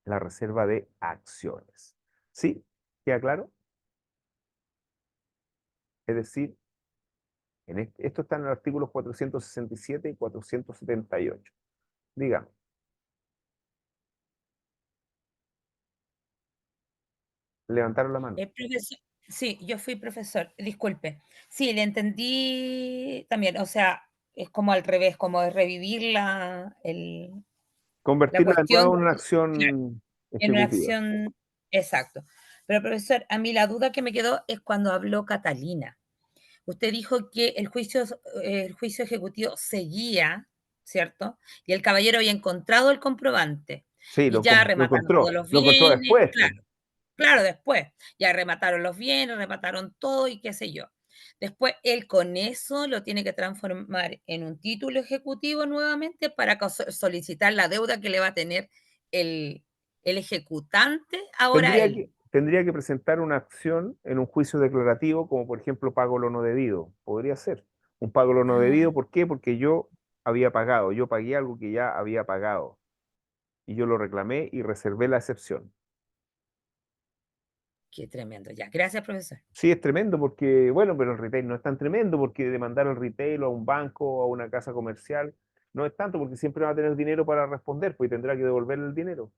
reserva de acciones. ¿Sí? ¿Queda claro? Es decir, esto está en el artículo 467 y 478. Dígame. Levantaron la mano. Profesor, sí, yo fui profesor, disculpe. Sí, le entendí también, o sea, es como al revés, como de revivir la Convertirla de cuestión nuevo en una claro, acción en una ejecutiva. acción, exacto. Pero profesor, a mí la duda que me quedó es cuando habló Catalina. Usted dijo que el juicio ejecutivo seguía, ¿cierto? Y el caballero había encontrado el comprobante. Sí, Y ya lo remataron todos encontró. los Lo encontró bienes, después, pues. claro. Claro, después. Ya remataron los bienes, remataron todo y qué sé yo. Después, él con eso lo tiene que transformar en un título ejecutivo nuevamente para solicitar la deuda que le va a tener el, el ejecutante ahora a él. Tendría que presentar una acción en un juicio declarativo, como por ejemplo pago lo no debido. Podría ser. Un pago lo no Ah, debido, ¿por qué? Porque yo había pagado, yo pagué algo que ya había pagado. Y yo lo reclamé y reservé la excepción. qué tremendo. Ya, gracias, profesor. Sí, es tremendo porque, bueno, pero el retail no es tan tremendo porque demandar al retail o a un banco o a una casa comercial no es tanto porque siempre va a tener dinero para responder, pues y tendrá que devolverle el dinero.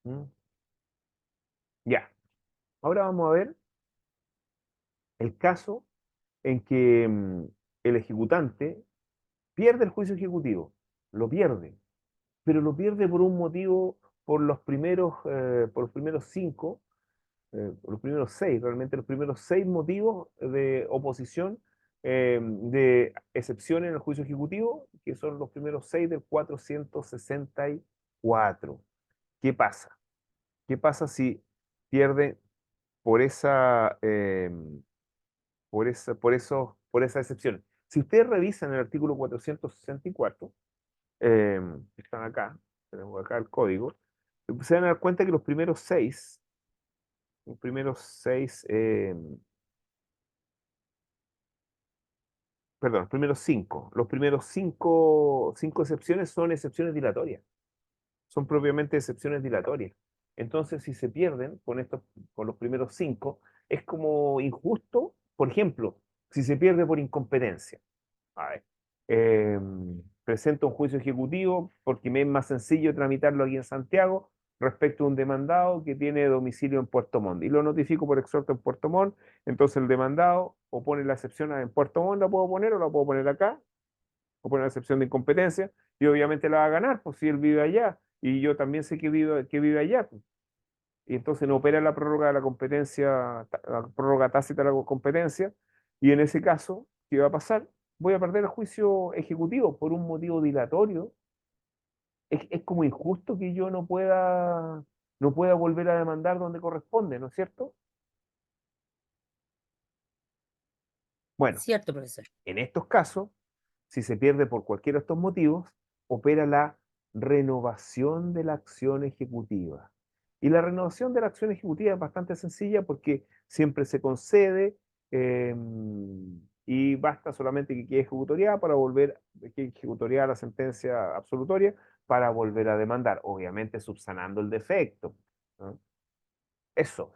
¿Mm? Ya, ahora vamos a ver el caso en que el ejecutante pierde el juicio ejecutivo, lo pierde, pero lo pierde por un motivo, por los primeros 5, los primeros 6, realmente los primeros 6 motivos de oposición, de excepción en el juicio ejecutivo, que son los primeros 6 del 464. ¿Qué pasa? ¿Qué pasa si pierde por por esa excepción? Si ustedes revisan el artículo 464, están acá, tenemos acá el código, se van a dar cuenta que los primeros seis, perdón, los primeros cinco excepciones son excepciones dilatorias, son propiamente excepciones dilatorias. Entonces, si se pierden con los primeros 5, es como injusto, por ejemplo, si se pierde por incompetencia. A ver, presento un juicio ejecutivo porque me es más sencillo tramitarlo aquí en Santiago respecto a un demandado que tiene domicilio en Puerto Montt. Y lo notifico por exhorto en Puerto Montt, entonces el demandado o pone la excepción en Puerto Montt, la puedo poner o la puedo poner acá, o poner la excepción de incompetencia, y obviamente la va a ganar, pues si él vive allá, y yo también sé que vive allá, pues. Y entonces no opera la prórroga de la competencia, la prórroga tácita de la competencia, y en ese caso, ¿qué va a pasar? Voy a perder el juicio ejecutivo por un motivo dilatorio. Es como injusto que yo no pueda volver a demandar donde corresponde, ¿no es cierto? Bueno, Cierto, profesor. en estos casos, Si se pierde por cualquiera de estos motivos, opera la renovación de la acción ejecutiva. Y la renovación de la acción ejecutiva es bastante sencilla porque siempre se concede y basta solamente que quede ejecutoriada para volver, que ejecutoriada la sentencia absolutoria para volver a demandar, obviamente subsanando el defecto, ¿no? Eso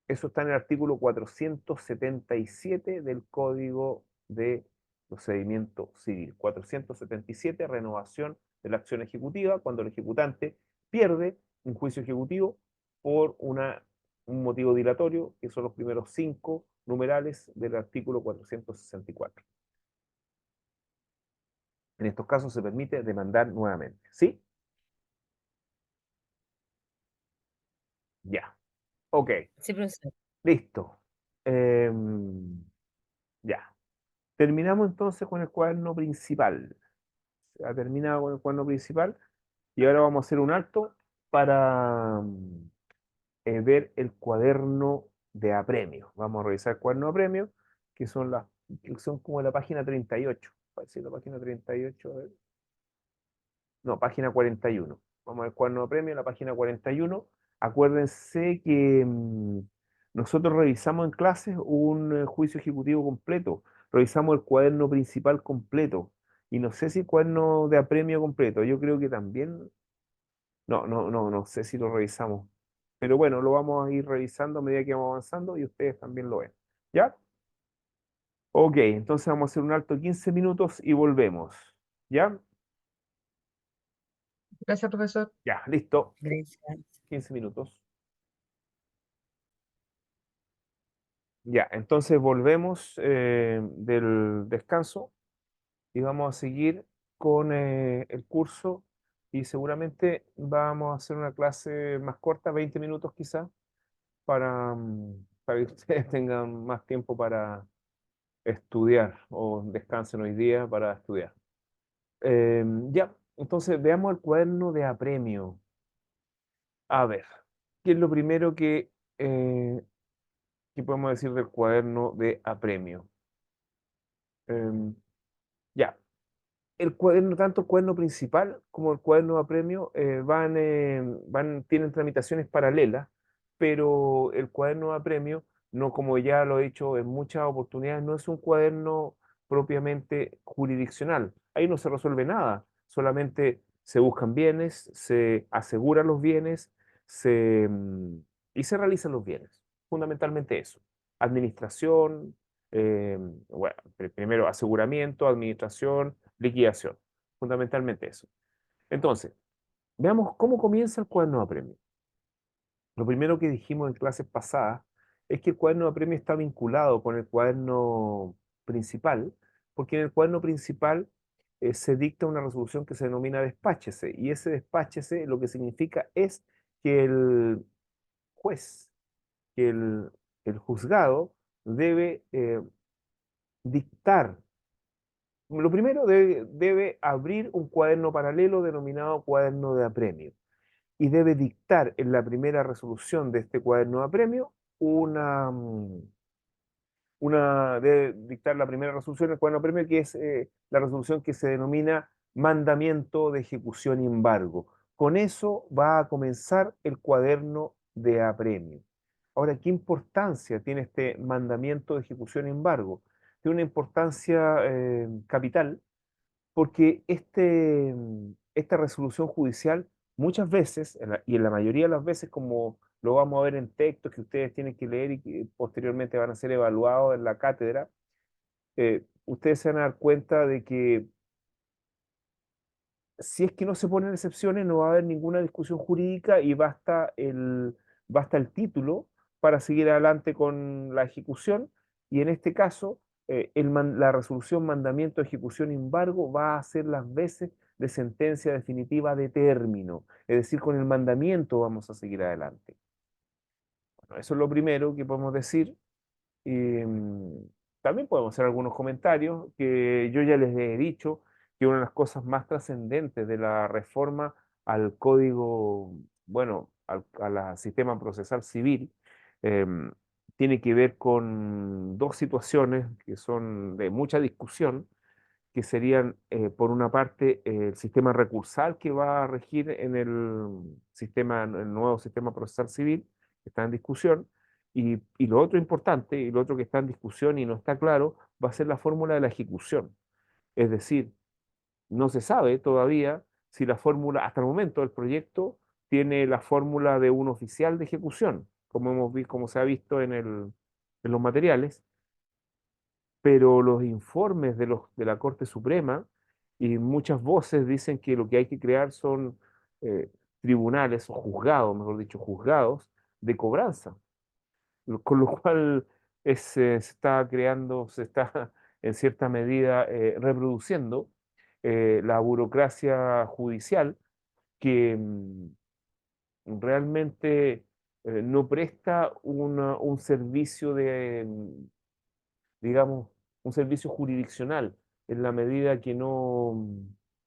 está en el artículo 477 del Código de Procedimiento Civil. 477, renovación de la acción ejecutiva, cuando el ejecutante pierde un juicio ejecutivo por un motivo dilatorio, que son los primeros 5 numerales del artículo 464. En estos casos se permite demandar nuevamente. ¿Sí? Ya. Ok. Sí, profesor. Listo. Ya. Terminamos entonces con el cuaderno principal. Se ha terminado con el cuaderno principal y ahora vamos a hacer un alto para ver el cuaderno de apremio. Vamos a revisar el cuaderno de apremio, que son como la página 38. Parece la página 38. A ver. No, página 41. Vamos al cuaderno de apremio, la página 41. Acuérdense que nosotros revisamos en clases un juicio ejecutivo completo, revisamos el cuaderno principal completo, y no sé si el cuaderno de apremio completo, yo creo que también, no sé si lo revisamos, pero bueno, lo vamos a ir revisando a medida que vamos avanzando y ustedes también lo ven. ¿Ya? Ok, entonces vamos a hacer un alto 15 minutos y volvemos. ¿Ya? Gracias, profesor. Ya, listo. Gracias. 15 minutos. Ya, entonces volvemos del descanso y vamos a seguir con el curso y seguramente vamos a hacer una clase más corta, 20 minutos quizás, para que ustedes tengan más tiempo para estudiar o descansen hoy día para estudiar. Ya, entonces veamos el cuaderno de apremio. A ver, ¿qué es lo primero que podemos decir del cuaderno de apremio? Em, ya, el cuaderno, tanto el cuaderno principal como el cuaderno de apremio tienen tramitaciones paralelas, pero el cuaderno de apremio, no, como ya lo he dicho en muchas oportunidades, no es un cuaderno propiamente jurisdiccional. Ahí no se resuelve nada, solamente se buscan bienes, se aseguran los bienes y se realizan los bienes. Fundamentalmente eso. Administración, bueno, primero aseguramiento, administración, liquidación. Fundamentalmente eso. Entonces, veamos cómo comienza el cuaderno de apremio. Lo primero que dijimos en clases pasadas es que el cuaderno de apremio está vinculado con el cuaderno principal, porque en el cuaderno principal se dicta una resolución que se denomina despáchese, y ese despáchese lo que significa es que el juez, que el juzgado debe dictar. Lo primero, debe abrir un cuaderno paralelo denominado cuaderno de apremio y debe dictar en la primera resolución de este cuaderno de apremio debe dictar la primera resolución del cuaderno de apremio, que es la resolución que se denomina mandamiento de ejecución y embargo. Con eso va a comenzar el cuaderno de apremio. Ahora, ¿qué importancia tiene este mandamiento de ejecución y embargo? Tiene una importancia capital porque esta resolución judicial muchas veces, y en la mayoría de las veces, como lo vamos a ver en textos que ustedes tienen que leer y que posteriormente van a ser evaluados en la cátedra, ustedes se van a dar cuenta de que si es que no se ponen excepciones, no va a haber ninguna discusión jurídica y basta el título para seguir adelante con la ejecución. Y en este caso, la resolución, mandamiento, ejecución, embargo, va a ser las veces de sentencia definitiva de término. Es decir, con el mandamiento vamos a seguir adelante. Bueno, eso es lo primero que podemos decir. También podemos hacer algunos comentarios que yo ya les he dicho que una de las cosas más trascendentes de la reforma al código, bueno, al sistema procesal civil, em, tiene que ver con dos situaciones que son de mucha discusión, que serían, por una parte, el sistema recursal que va a regir en el sistema, en el nuevo sistema procesal civil, que está en discusión, y lo otro importante, y lo otro que está en discusión y no está claro, va a ser la fórmula de la ejecución. Es decir, no se sabe todavía si la fórmula, hasta el momento del proyecto, tiene la fórmula de un oficial de ejecución, como hemos visto, como se ha visto en los materiales, pero los informes de la Corte Suprema y muchas voces dicen que lo que hay que crear son tribunales o juzgados, mejor dicho, juzgados de cobranza, con lo cual se está creando, se está en cierta medida reproduciendo la burocracia judicial que realmente no presta un servicio de, digamos, un servicio jurisdiccional, en la medida que no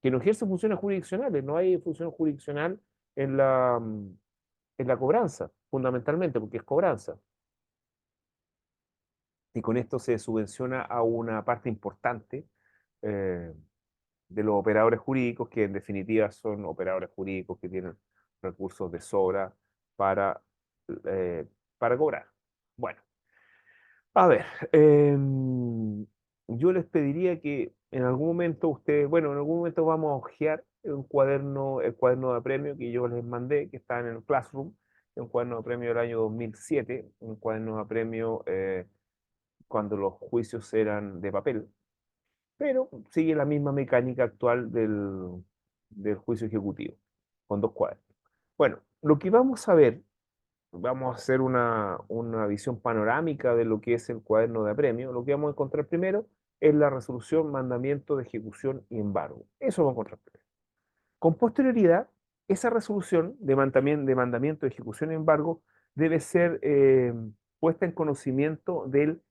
ejerce funciones jurisdiccionales, no hay función jurisdiccional en la cobranza, fundamentalmente, porque es cobranza. Y con esto se subvenciona a una parte importante eh, de los operadores jurídicos, que en definitiva son operadores jurídicos que tienen recursos de sobra para, eh, para cobrar. Bueno, a ver, yo les pediría que en algún momento ustedes, bueno, en algún momento vamos a hojear el cuaderno de premio que yo les mandé, que está en el Classroom, un cuaderno de premio del año 2007, un cuaderno de premio cuando los juicios eran de papel, pero sigue la misma mecánica actual del juicio ejecutivo, con dos cuadernos. Bueno, lo que vamos a ver, vamos a hacer una visión panorámica de lo que es el cuaderno de apremio. Lo que vamos a encontrar primero es la resolución, mandamiento de ejecución y embargo. Eso vamos a encontrar primero. Con posterioridad, esa resolución de mandamiento de ejecución y embargo debe ser puesta en conocimiento del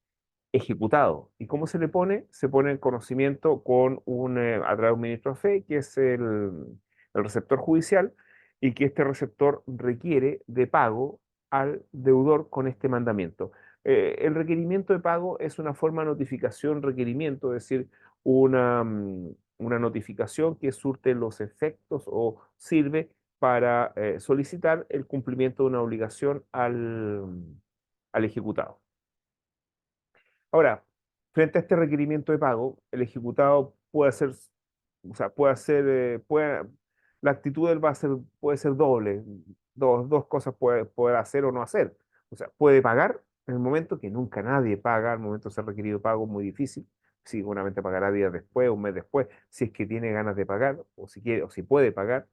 ejecutado. ¿Y cómo se le pone? Se pone en conocimiento con a través de un ministro de fe, que es el receptor judicial, y que este receptor requiere de pago al deudor con este mandamiento. El requerimiento de pago es una forma de notificación, requerimiento, es decir, una notificación que surte los efectos o sirve para solicitar el cumplimiento de una obligación al ejecutado. Ahora, frente a este requerimiento de pago, el ejecutado puede hacer, o sea, la actitud del puede ser doble. Dos cosas puede poder hacer o no hacer. O sea, puede pagar en el momento que nunca nadie paga, al momento de ser requerido pago, muy difícil. Seguramente pagará días después, un mes después, si es que tiene ganas de pagar, o si quiere, o si puede pagar.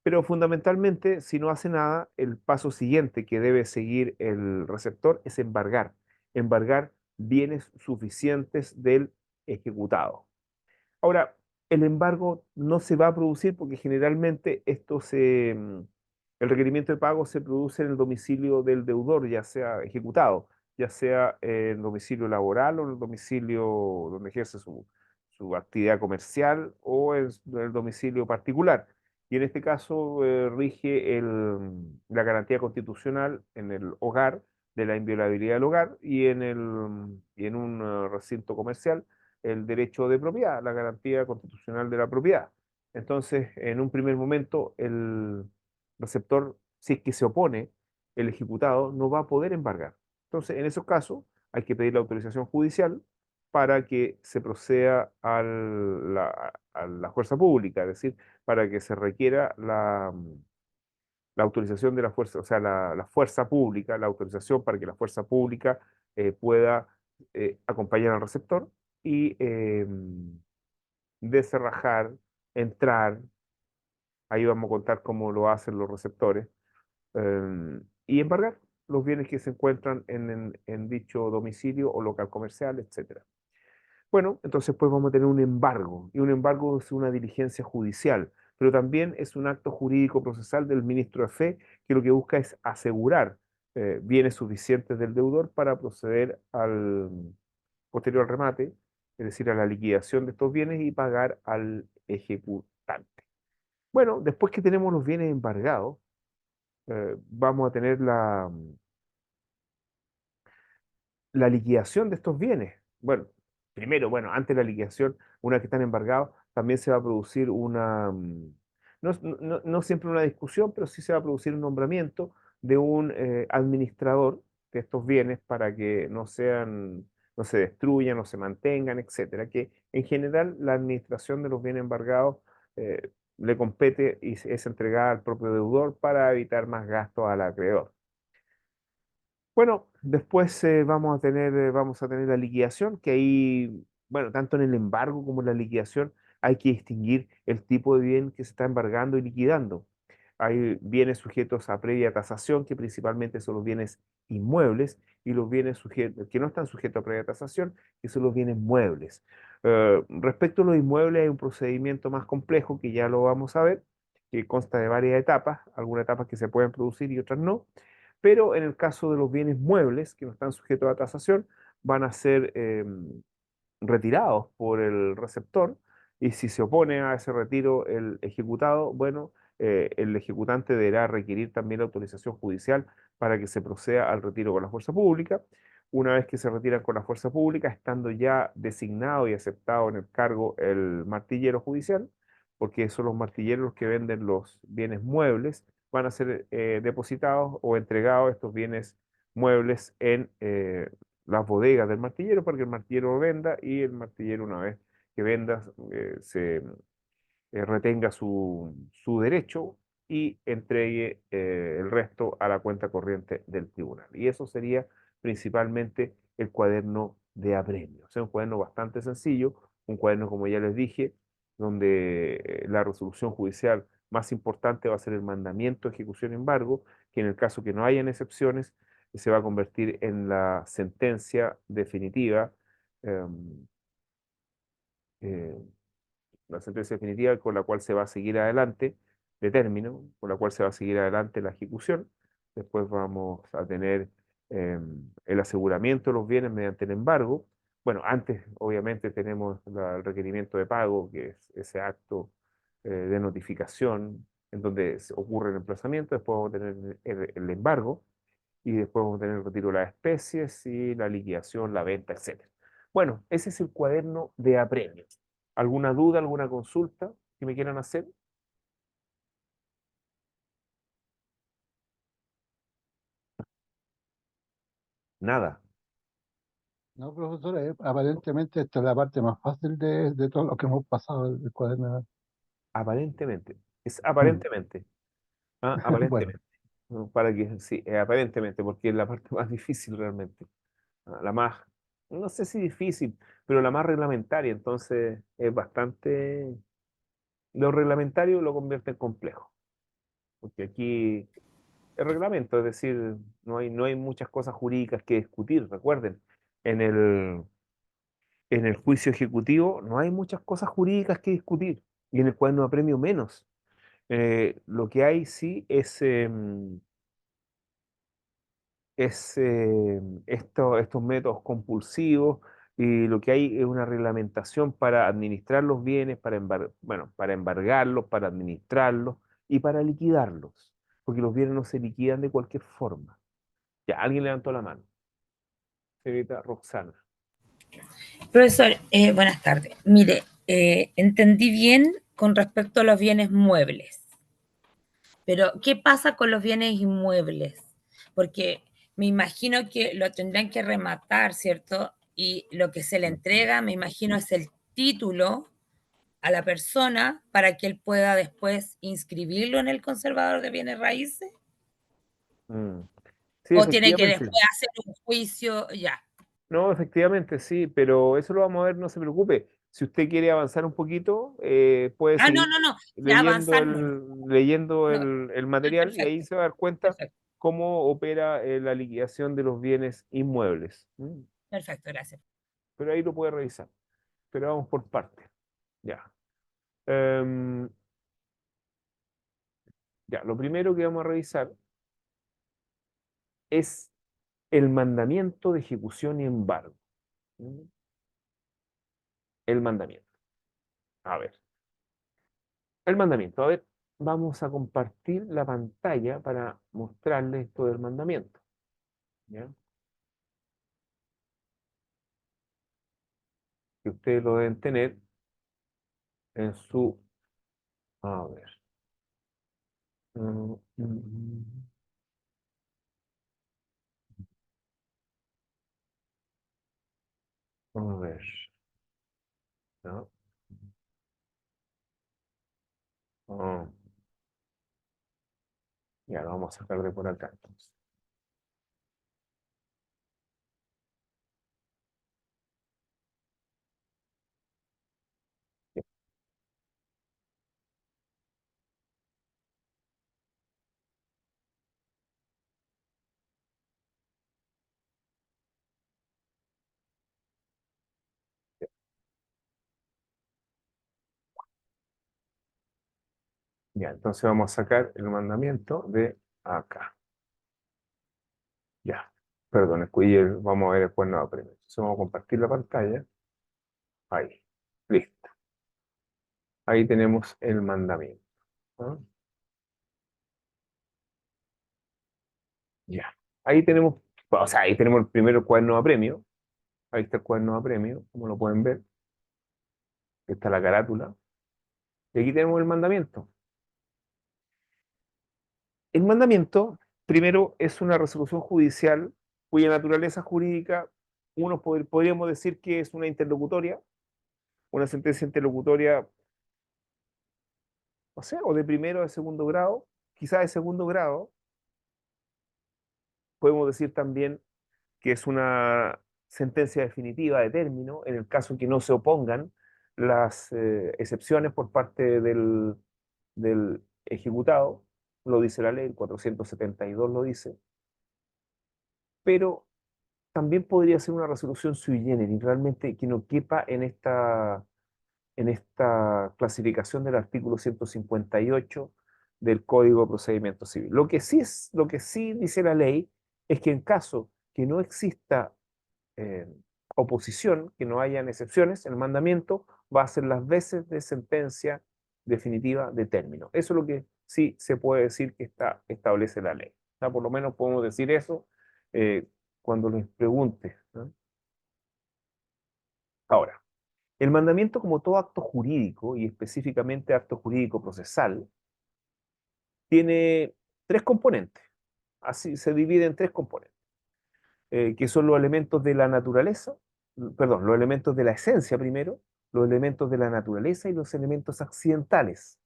Pero fundamentalmente, si no hace nada, el paso siguiente que debe seguir el receptor es embargar. Embargar bienes suficientes del ejecutado. Ahora, el embargo no se va a producir porque generalmente el requerimiento de pago se produce en el domicilio del deudor, ya sea ejecutado, ya sea en el domicilio laboral o en el domicilio donde ejerce su actividad comercial o en el domicilio particular. Y en este caso rige la garantía constitucional en el hogar, de la inviolabilidad del hogar, y en un recinto comercial el derecho de propiedad, la garantía constitucional de la propiedad. Entonces, en un primer momento, el receptor, si es que se opone, el ejecutado no va a poder embargar. Entonces, en esos casos, hay que pedir la autorización judicial para que se proceda a la fuerza pública, es decir, para que se requiera la autorización de la fuerza, o sea, la fuerza pública, la autorización para que la fuerza pública pueda acompañar al receptor y descerrajar, entrar, ahí vamos a contar cómo lo hacen los receptores, y embargar los bienes que se encuentran en dicho domicilio o local comercial, etcétera. Bueno, entonces pues vamos a tener un embargo, y un embargo es una diligencia judicial, pero también es un acto jurídico procesal del ministro de fe que lo que busca es asegurar bienes suficientes del deudor para proceder al posterior remate, es decir, a la liquidación de estos bienes y pagar al ejecutante. Bueno, después que tenemos los bienes embargados, vamos a tener la liquidación de estos bienes. Bueno, primero, bueno, antes de la liquidación, una vez que están embargados, también se va a producir no siempre una discusión, pero sí se va a producir un nombramiento de un administrador de estos bienes para que no se destruyan, no se mantengan, etcétera. Que en general la administración de los bienes embargados eh, le compete y es entregada al propio deudor para evitar más gastos al acreedor. Bueno, después vamos a tener la liquidación, que ahí, bueno, tanto en el embargo como en la liquidación hay que distinguir el tipo de bien que se está embargando y liquidando. Hay bienes sujetos a previa tasación, que principalmente son los bienes inmuebles, y los bienes que no están sujetos a previa tasación, que son los bienes muebles. Respecto a los inmuebles, hay un procedimiento más complejo que ya lo vamos a ver, que consta de varias etapas, algunas etapas que se pueden producir y otras no, pero en el caso de los bienes muebles que no están sujetos a tasación, van a ser retirados por el receptor, y si se opone a ese retiro el ejecutado, bueno, el ejecutante deberá requerir también la autorización judicial para que se proceda al retiro con la fuerza pública. Una vez que se retiran con la fuerza pública, estando ya designado y aceptado en el cargo el martillero judicial, porque son los martilleros los que venden los bienes muebles, van a ser depositados o entregados estos bienes muebles en las bodegas del martillero para que el martillero lo venda, y el martillero, una vez que venda, se retenga su derecho y entregue el resto a la cuenta corriente del tribunal. Y eso sería principalmente el cuaderno de apremio. O sea, un cuaderno bastante sencillo, un cuaderno, como ya les dije, donde la resolución judicial más importante va a ser el mandamiento de ejecución y embargo, que en el caso que no hayan excepciones, se va a convertir en la sentencia definitiva, em, eh, la sentencia definitiva con la cual se va a seguir adelante, de término, con la cual se va a seguir adelante la ejecución. Después vamos a tener el aseguramiento de los bienes mediante el embargo. Bueno, antes obviamente tenemos el requerimiento de pago, que es ese acto de notificación en donde ocurre el emplazamiento. Después vamos a tener el embargo, y después vamos a tener el retiro de las especies y la liquidación, la venta, etcétera. Bueno, ese es el cuaderno de apremio. ¿Alguna duda, alguna consulta que me quieran hacer? Nada, No, profesor, aparentemente esta es la parte más fácil de todo lo que hemos pasado el cuaderno. aparentemente. Es Mm. aparentemente. Ah, Bueno, aparentemente. No, para que, sí, aparentemente, porque es la parte más difícil realmente. La más, no sé si difícil, pero la más reglamentaria. Entonces es bastante. Lo reglamentario lo convierte en complejo. Porque aquí el reglamento, es decir, no hay muchas cosas jurídicas que discutir. Recuerden, en en el juicio ejecutivo no hay muchas cosas jurídicas que discutir, y en el cuaderno de apremio menos. Lo que hay sí es estos métodos compulsivos, y lo que hay es una reglamentación para administrar los bienes, bueno, para embargarlos, para administrarlos y para liquidarlos, porque los bienes no se liquidan de cualquier forma. Ya, alguien levantó la mano. Señorita Roxana. Profesor, buenas tardes. Mire, entendí bien con respecto a los bienes muebles, pero ¿qué pasa con los bienes inmuebles? Porque me imagino que lo tendrán que rematar, ¿cierto? Y lo que se le entrega, me imagino, es el título a la persona para que él pueda después inscribirlo en el conservador de bienes raíces, Mm. Sí, o tiene que efectivamente. después hacer un juicio, ya. No, efectivamente, sí, pero eso lo vamos a ver, no se preocupe. Si usted quiere avanzar un poquito, puede Ah, no, seguir no, no, ya avanzar no, no, leyendo no, el material, y ahí perfecto, se va a dar cuenta perfecto, cómo opera la liquidación de los bienes inmuebles. perfecto, gracias. Pero ahí lo puede revisar. Pero vamos por partes. Ya. Em, ya, lo primero que vamos a revisar es el mandamiento de ejecución y embargo. ¿Mm? El mandamiento. A ver. El mandamiento. A ver, vamos a compartir la pantalla para mostrarles esto del mandamiento. ¿Ya? que ustedes lo deben tener en su... A ver. Mm, mm, mm. A ver. ¿No? Ah, ya lo vamos a sacar de por acá entonces. Ya, ya. Ya, entonces vamos a sacar el mandamiento de acá. Ya. Perdón, vamos a ver el cuerno de apremio. Entonces vamos a compartir la pantalla. Ahí. Listo. Ahí tenemos el mandamiento. ¿Ah? Ya. Ahí tenemos, o sea, ahí tenemos el primer cuaderno de apremio. Ahí está el cuaderno de apremio, como lo pueden ver. Está la carátula. Y aquí tenemos el mandamiento. El mandamiento, primero, es una resolución judicial cuya naturaleza jurídica, podríamos decir que es una interlocutoria, una sentencia interlocutoria, o sea, o de primero o de segundo grado, quizás de segundo grado. Podemos decir también que es una sentencia definitiva de término en el caso en que no se opongan las excepciones por parte del ejecutado, lo dice la ley, el 472 lo dice, pero también podría ser una resolución sui generis, realmente que no quepa en esta clasificación del artículo 158 del Código de Procedimiento Civil. Lo que sí dice la ley es que en caso que no exista eh, oposición, que no hayan excepciones, el mandamiento va a ser las veces de sentencia definitiva de término. Eso es lo que sí se puede decir que establece la ley. O sea, por lo menos podemos decir eso eh, cuando les pregunte, ¿no? Ahora, el mandamiento, como todo acto jurídico, y específicamente acto jurídico procesal, tiene tres componentes. Así se divide en tres componentes, que son los elementos de la naturaleza, perdón, los elementos de la esencia primero, los elementos de la naturaleza y los elementos accidentales.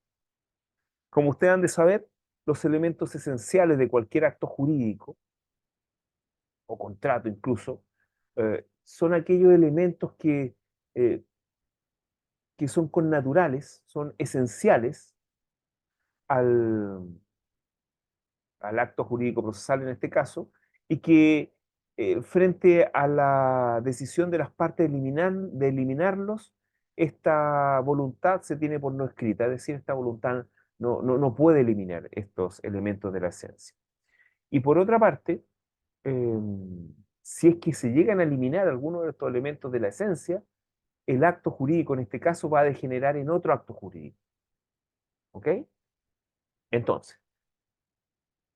Como ustedes han de saber, los elementos esenciales de cualquier acto jurídico, o contrato incluso, son aquellos elementos eh, que son connaturales, son esenciales al, al acto jurídico procesal en este caso, y que frente a la decisión de las partes de eliminarlos, esta voluntad se tiene por no escrita, es decir, esta voluntad no puede eliminar estos elementos de la esencia. Y por otra parte, eh, si es que se llegan a eliminar algunos de estos elementos de la esencia, el acto jurídico en este caso va a degenerar en otro acto jurídico. ¿Ok? Entonces,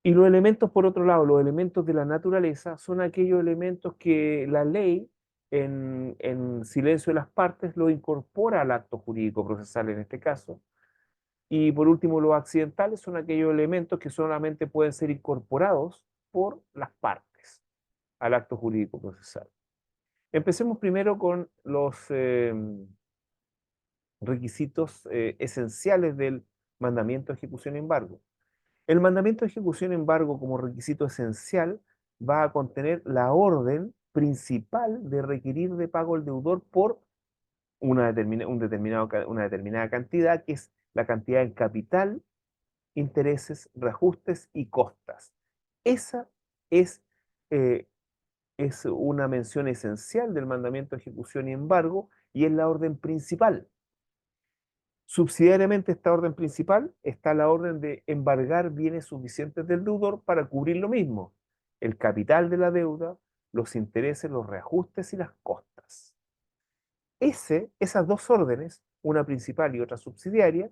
y los elementos, por otro lado, los elementos de la naturaleza son aquellos elementos que la ley, en silencio de las partes, lo incorpora al acto jurídico procesal en este caso. Y por último, los accidentales son aquellos elementos que solamente pueden ser incorporados por las partes al acto jurídico procesal. Empecemos primero con los requisitos esenciales del mandamiento de ejecución y embargo. El mandamiento de ejecución y embargo como requisito esencial va a contener la orden principal de requerir de pago al deudor por una determinada cantidad, que es la cantidad en capital, intereses, reajustes y costas. Esa es, eh, es una mención esencial del mandamiento de ejecución y embargo y es la orden principal. Subsidiariamente a esta orden principal está la orden de embargar bienes suficientes del deudor para cubrir lo mismo, el capital de la deuda, los intereses, los reajustes y las costas. Esas dos órdenes, una principal y otra subsidiaria,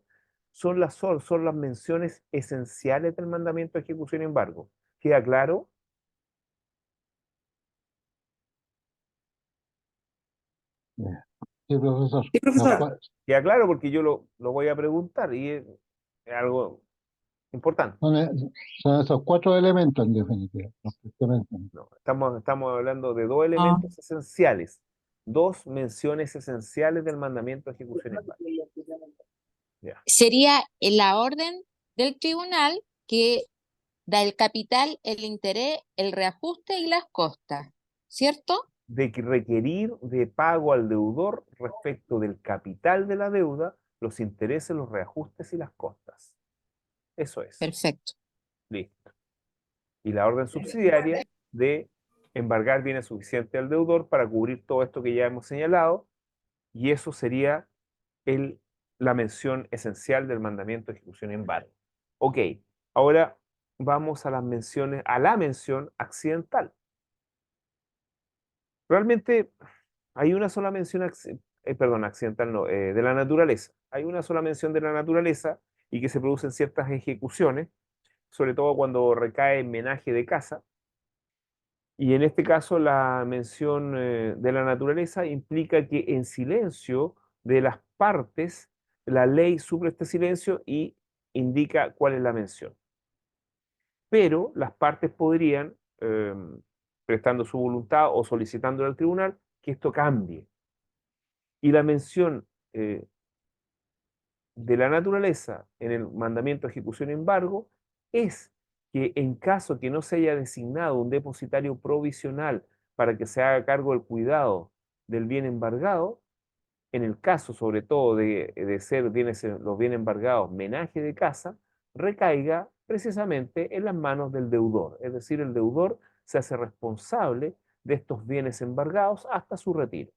son las menciones esenciales del mandamiento de ejecución y embargo. ¿Queda claro? Sí, profesor. Sí, profesor. Queda claro porque yo lo voy a preguntar y es algo importante. Son esos 4 elementos en definitiva, los que se mencionan. No, estamos hablando de dos elementos esenciales, dos menciones esenciales del mandamiento de ejecución en base. Ya. Sería en la orden del tribunal que da el capital, el interés, el reajuste y las costas, ¿cierto? De que requerir de pago al deudor respecto del capital de la deuda, los intereses, los reajustes y las costas. Eso es. Perfecto. Listo. Y la orden subsidiaria de embargar bienes suficientes al deudor para cubrir todo esto que ya hemos señalado, y eso sería la mención esencial del mandamiento de ejecución en embargo. Ok, ahora vamos a las menciones, a la mención accidental. Realmente hay una sola mención, perdón, accidental no, de la naturaleza. Hay una sola mención de la naturaleza y que se producen ciertas ejecuciones, sobre todo cuando recae en menaje de casa. Y en este caso la mención de la naturaleza implica que en silencio de las partes, la ley suple este silencio y indica cuál es la mención. Pero las partes podrían, prestando su voluntad o solicitándole al tribunal, que esto cambie. Y la mención de la naturaleza en el mandamiento de ejecución y embargo es que en caso que no se haya designado un depositario provisional para que se haga cargo del cuidado del bien embargado, en el caso sobre todo de ser los bienes embargados menaje de casa, recaiga precisamente en las manos del deudor. Es decir, el deudor se hace responsable de estos bienes embargados hasta su retiro.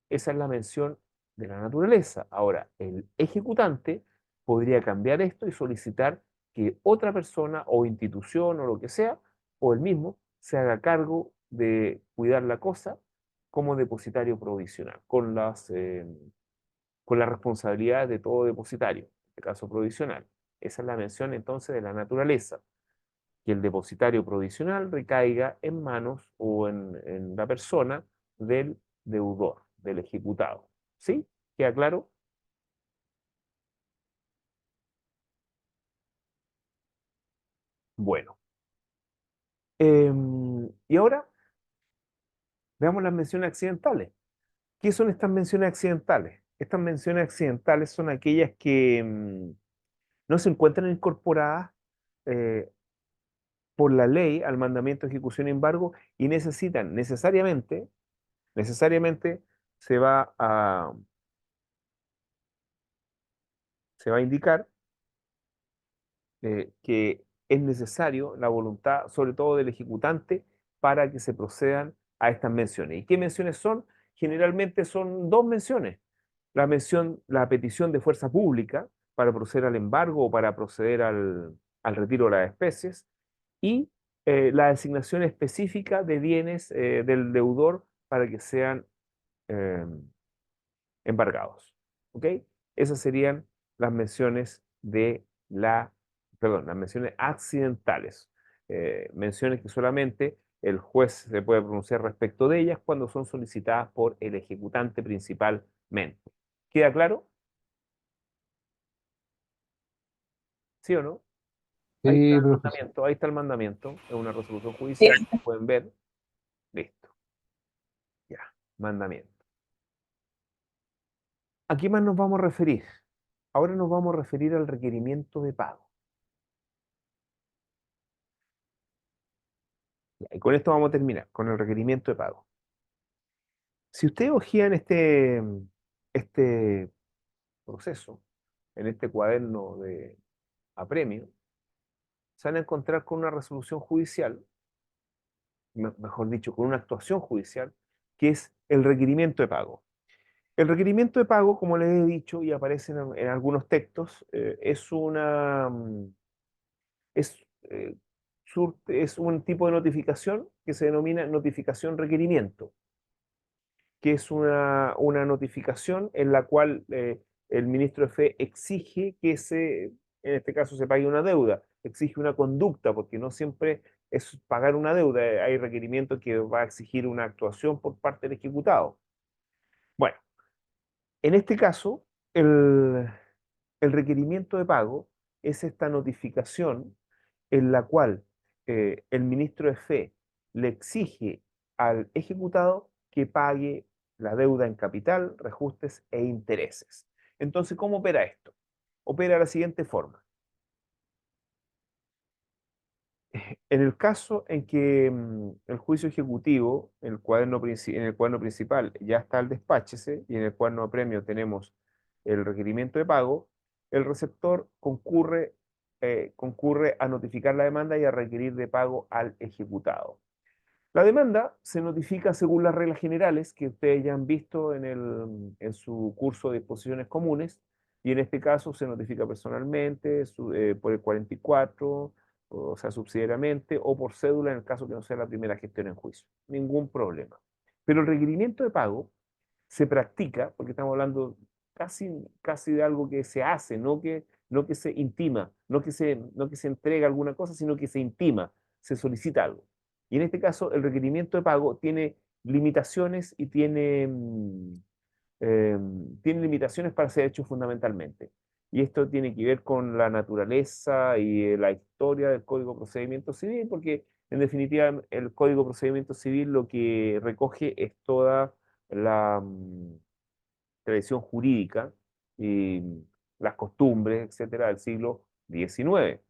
Esa es la mención de la naturaleza. Ahora, el ejecutante podría cambiar esto y solicitar que otra persona o institución o lo que sea, o él mismo, se haga cargo de cuidar la cosa como depositario provisional, con las responsabilidades de todo depositario, en este caso provisional. Esa es la mención entonces de la naturaleza, que el depositario provisional recaiga en manos o en la persona del deudor, del ejecutado. ¿Sí? ¿Queda claro? Bueno. Y ahora veamos las menciones accidentales. ¿Qué son estas menciones accidentales? Estas menciones accidentales son aquellas que no se encuentran incorporadas eh, por la ley al mandamiento de ejecución y embargo y necesitan necesariamente se va a, se va a indicar que es necesario la voluntad, sobre todo del ejecutante, para que se procedan a estas menciones. ¿Y qué menciones son? Generalmente son dos menciones. La petición de fuerza pública para proceder al embargo o para proceder al retiro de las especies y la designación específica de bienes del deudor para que sean eh, embargados. ¿Ok? Esas serían las menciones las menciones accidentales. Menciones que solamente el juez se puede pronunciar respecto de ellas cuando son solicitadas por el ejecutante principalmente. ¿Queda claro? ¿Sí o no? Ahí está Sí, el profesor. mandamiento, ahí está el mandamiento, es una resolución judicial, como pueden ver. Listo. Ya, mandamiento. ¿A qué más nos vamos a referir? Ahora nos vamos a referir al requerimiento de pago. Y con esto vamos a terminar, con el requerimiento de pago. Si ustedes ojean este proceso, en este cuaderno de apremio, se van a encontrar con una resolución judicial, mejor dicho, con una actuación judicial, que es el requerimiento de pago. El requerimiento de pago, como les he dicho y aparece en algunos textos, es, eh, es un tipo de notificación que se denomina notificación requerimiento, que es una notificación en la cual el ministro de Fe exige que en este caso se pague una deuda, exige una conducta, porque no siempre es pagar una deuda, hay requerimientos que va a exigir una actuación por parte del ejecutado. Bueno, en este caso, el requerimiento de pago es esta notificación en la cual el ministro de Fe le exige al ejecutado que pague la deuda en capital, reajustes e intereses. Entonces, ¿cómo opera esto? Opera de la siguiente forma. En el caso en que el juicio ejecutivo, en el cuaderno principal, ya está el despáchese y en el cuaderno apremio tenemos el requerimiento de pago, el receptor concurre a notificar la demanda y a requerir de pago al ejecutado. La demanda se notifica según las reglas generales que ustedes ya han visto en su curso de disposiciones comunes, y en este caso se notifica personalmente, por el 44, o sea, subsidiariamente, o por cédula en el caso que no sea la primera gestión en juicio. Ningún problema. Pero el requerimiento de pago se practica, porque estamos hablando casi de algo que se hace, no que se intima, no que se entrega alguna cosa, sino que se intima, se solicita algo. Y en este caso, el requerimiento de pago tiene limitaciones y tiene limitaciones para ser hecho fundamentalmente. Y esto tiene que ver con la naturaleza y la historia del Código de Procedimiento Civil, porque en definitiva el Código de Procedimiento Civil lo que recoge es toda la tradición jurídica y las costumbres, etcétera, del siglo XIX.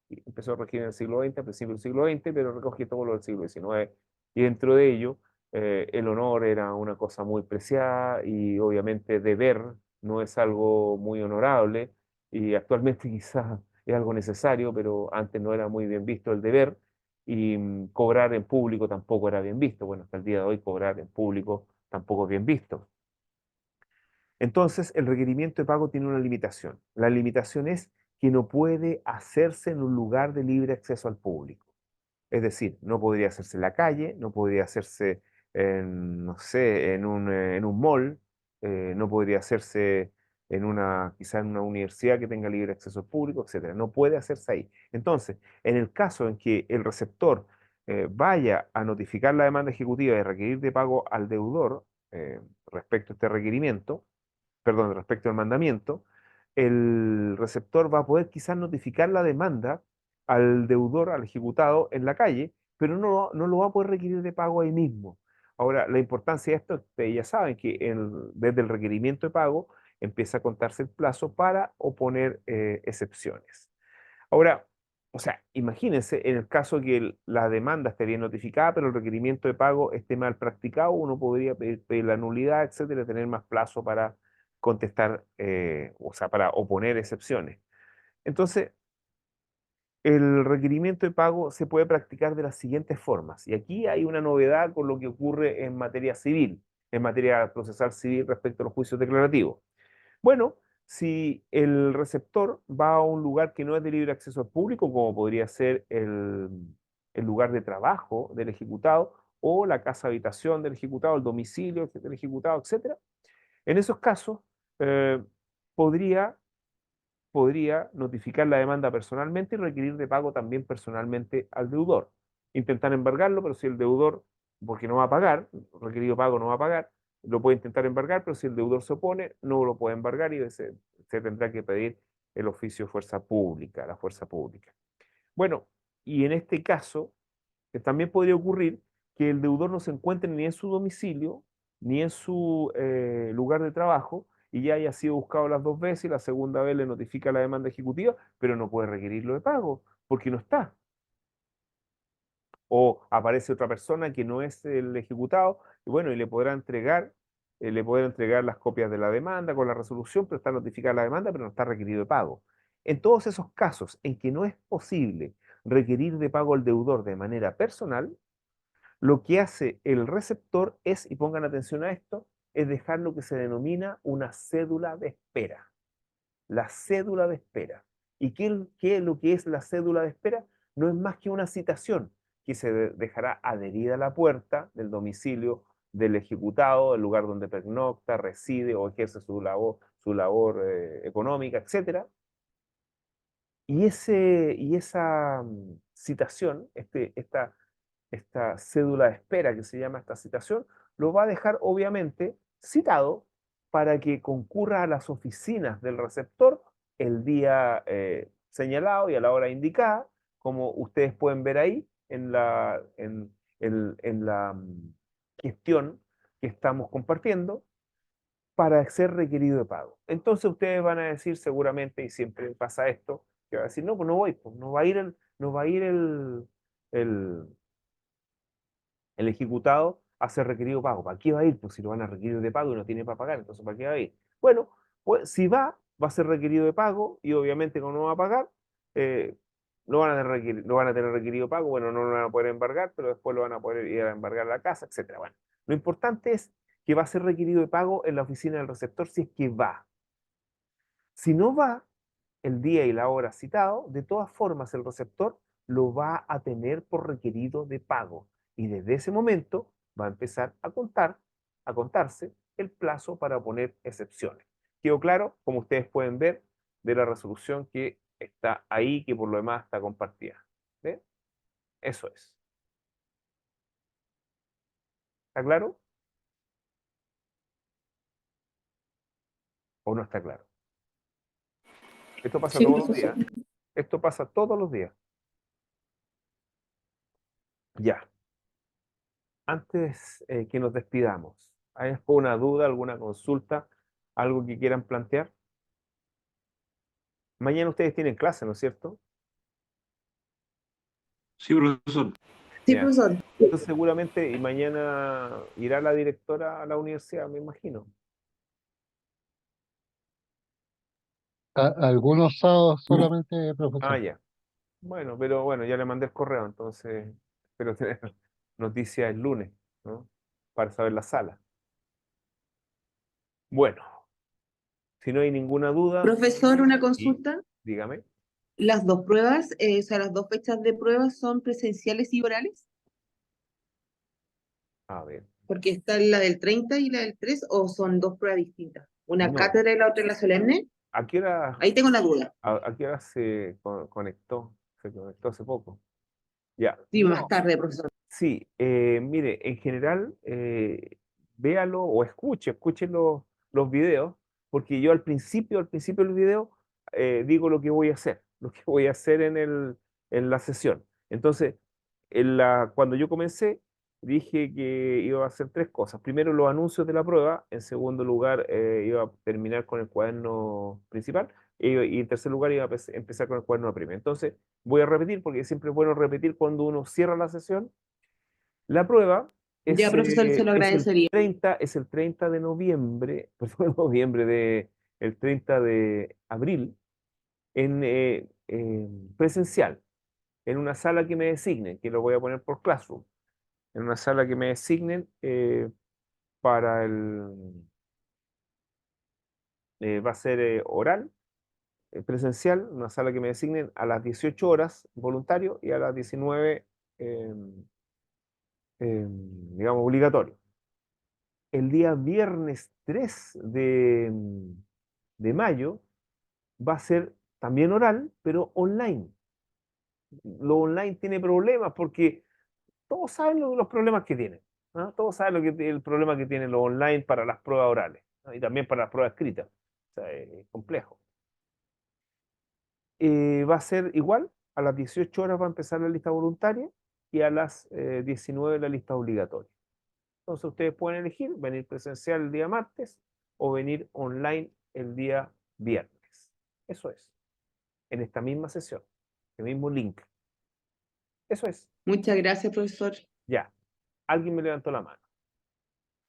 Y empezó a regir en el siglo XX, a principios del siglo XX, pero recoge todo lo del siglo XIX. Y dentro de ello, el honor era una cosa muy preciada y obviamente deber no es algo muy honorable y actualmente quizás es algo necesario, pero antes no era muy bien visto el deber y cobrar en público tampoco era bien visto. Bueno, hasta el día de hoy cobrar en público tampoco es bien visto. Entonces, el requerimiento de pago tiene una limitación. La limitación es que no puede hacerse en un lugar de libre acceso al público. Es decir, no podría hacerse en la calle, no podría hacerse no sé, en un mall, no podría hacerse quizá en una universidad que tenga libre acceso al público, etcétera. No puede hacerse ahí. Entonces, en el caso en que el receptor vaya a notificar la demanda ejecutiva y requerir de pago al deudor respecto a este requerimiento, perdón, respecto al mandamiento, el receptor va a poder quizás notificar la demanda al deudor, al ejecutado en la calle, pero no lo va a poder requerir de pago ahí mismo. Ahora, la importancia de esto, ustedes ya saben que desde el requerimiento de pago empieza a contarse el plazo para oponer excepciones. Ahora, o sea, imagínense en el caso que la demanda esté bien notificada, pero el requerimiento de pago esté mal practicado, uno podría pedir la nulidad, etcétera, tener más plazo para contestar, o sea, para oponer excepciones. Entonces, el requerimiento de pago se puede practicar de las siguientes formas. Y aquí hay una novedad con lo que ocurre en materia civil, en materia procesal civil respecto a los juicios declarativos. Bueno, si el receptor va a un lugar que no es de libre acceso al público, como podría ser el lugar de trabajo del ejecutado o la casa habitación del ejecutado, el domicilio del ejecutado, etcétera, en esos casos eh, podría notificar la demanda personalmente y requerir de pago también personalmente al deudor. Intentar embargarlo, pero si el deudor, porque no va a pagar, requerido pago no va a pagar, lo puede intentar embargar, pero si el deudor se opone, no lo puede embargar y se tendrá que pedir el oficio de fuerza pública, la fuerza pública. Bueno, y en este caso, también podría ocurrir que el deudor no se encuentre ni en su domicilio, ni en su lugar de trabajo, y ya haya sido buscado las dos veces y la segunda vez le notifica la demanda ejecutiva, pero no puede requerirlo de pago, porque no está. O aparece otra persona que no es el ejecutado, y bueno, y le podrá entregar las copias de la demanda con la resolución, pero está notificada la demanda, pero no está requerido de pago. En todos esos casos en que no es posible requerir de pago al deudor de manera personal, lo que hace el receptor es, y pongan atención a esto, es dejar lo que se denomina una cédula de espera. La cédula de espera. ¿Y qué es lo que es la cédula de espera? No es más que una citación que se dejará adherida a la puerta del domicilio del ejecutado, el lugar donde pernocta, reside o ejerce su labor económica, etc. Y esa citación, esta cédula de espera que se llama esta citación, lo va a dejar obviamente citado para que concurra a las oficinas del receptor el día señalado y a la hora indicada, como ustedes pueden ver ahí en la gestión que estamos compartiendo, para ser requerido de pago. Entonces ustedes van a decir seguramente, y siempre pasa esto, que va a decir, no, pues no voy, pues no va a ir el, el ejecutado a ser requerido de pago. ¿Para qué va a ir? Pues si lo van a requerir de pago y no tiene para pagar, entonces ¿para qué va a ir? Bueno, pues si va a ser requerido de pago y obviamente como no va a pagar, lo van a tener requerido de pago, bueno, no lo van a poder embargar, pero después lo van a poder ir a embargar a la casa, etcétera. Bueno, lo importante es que va a ser requerido de pago en la oficina del receptor si es que va. Si no va el día y la hora citado, de todas formas el receptor lo va a tener por requerido de pago y desde ese momento va a empezar a contarse el plazo para poner excepciones. ¿Quedó claro? Como ustedes pueden ver de la resolución que está ahí, que por lo demás está compartida. ¿Ve? Eso es. ¿Está claro? ¿O no está claro? Esto pasa Sí, todos los profesor. días. Esto pasa todos los días. Ya. Antes que nos despidamos, ¿hay alguna duda, alguna consulta, algo que quieran plantear? Mañana ustedes tienen clase, ¿no es cierto? Sí, profesor. Sí, Ya. profesor. Entonces seguramente y mañana irá la directora a la universidad, me imagino. Algunos sábados solamente, Ah, profesor. ya. Bueno, pero bueno, ya le mandé el correo, entonces espero tener noticias el lunes, ¿no? Para saber la sala. Bueno, si no hay ninguna duda, Profesor, una y consulta. dígame. Las dos pruebas, o sea, las dos fechas de pruebas son presenciales y orales, A ver. porque está la del 30 y la del 3, o son dos pruebas distintas. Una No. cátedra y la otra la solemne. ¿A qué hora Ahí tengo la duda. ¿A qué hora se conectó? Se conectó hace poco. Ya. Sí, más No, tarde, profesor. sí, mire, en general, véalo o escuche los videos, porque yo al principio del video, digo lo que voy a hacer, lo que voy a hacer en la sesión. Entonces, cuando yo comencé, dije que iba a hacer tres cosas. Primero, los anuncios de la prueba. En segundo lugar, iba a terminar con el cuaderno principal. Y en tercer lugar, iba a empezar con el cuaderno de premio. Entonces, voy a repetir, porque siempre es bueno repetir cuando uno cierra la sesión. La prueba Ya, profesor, se lo agradecería. es el 30 de noviembre, perdón, el 30 de abril, en presencial, en una sala que me designen, que lo voy a poner por Classroom, en una sala que me designen para va a ser oral, presencial, una sala que me designen a las 18 horas, voluntario, y a las 19, eh, digamos, obligatorio. El día viernes 3 de mayo va a ser también oral, pero online. Lo online tiene problemas porque todos saben los problemas que tienen, ¿no? Todos saben el problema que tienen los online para las pruebas orales, ¿no? Y también para las pruebas escritas. O sea, es complejo. Va a ser igual, a las 18 horas va a empezar la lista voluntaria y a las 19 la lista obligatoria. Entonces ustedes pueden elegir venir presencial el día martes o venir online el día viernes. Eso es, en esta misma sesión, el mismo link. Eso es. Muchas gracias, profesor. Ya. Alguien me levantó la mano.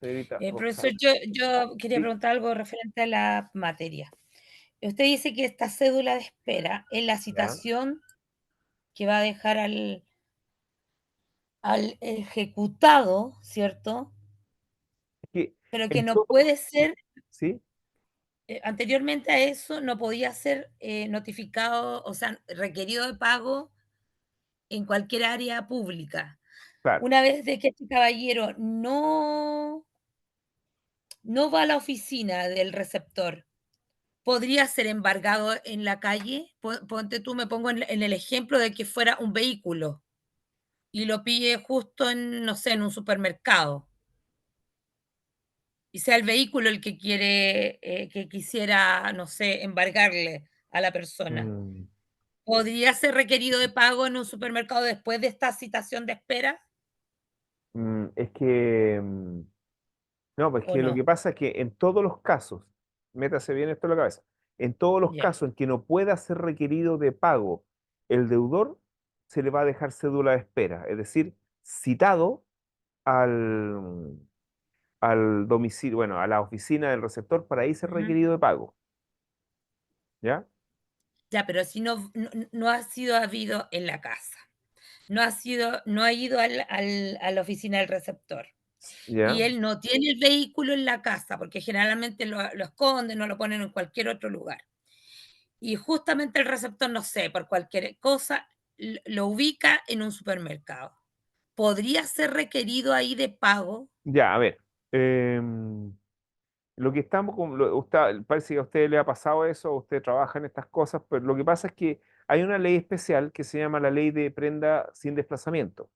Señorita Profesor, Roxana. yo quería ¿Sí? preguntar algo referente a la materia. Usted dice que esta cédula de espera es la Ya. citación que va a dejar al ejecutado, ¿cierto? Es que Pero que en no todo, puede ser, ¿sí? anteriormente a eso no podía ser notificado, o sea, requerido de pago en cualquier área pública. Claro. Una vez de que este caballero no va a la oficina del receptor, ¿podría ser embargado en la calle? Ponte tú, me pongo en el ejemplo de que fuera un vehículo y lo pille justo en, no sé, en un supermercado. y sea el vehículo el que quisiera, no sé, embargarle a la persona. Mm, ¿Podría ser requerido de pago en un supermercado después de esta citación de espera es que, no, pues o que lo que no? pasa es que en todos los casos, métase bien esto en la cabeza, en todos los Ya. casos en que no pueda ser requerido de pago el deudor, se le va a dejar cédula de espera, es decir, citado al, al domicilio, bueno, a la oficina del receptor para ahí ser Ujú. requerido de pago, ¿ya? Ya, pero si no ha sido habido en la casa, no ha ido a la oficina del receptor, y ¿Ya? él no tiene el vehículo en la casa, porque generalmente lo esconden, no lo ponen en cualquier otro lugar. Y justamente el receptor, no sé, por cualquier cosa, lo ubica en un supermercado. ¿Podría ser requerido ahí de pago? Ya, a ver, lo que estamos parece que a usted le ha pasado eso, usted trabaja en estas cosas, pero lo que pasa es que hay una ley especial que se llama la ley de prenda sin desplazamiento,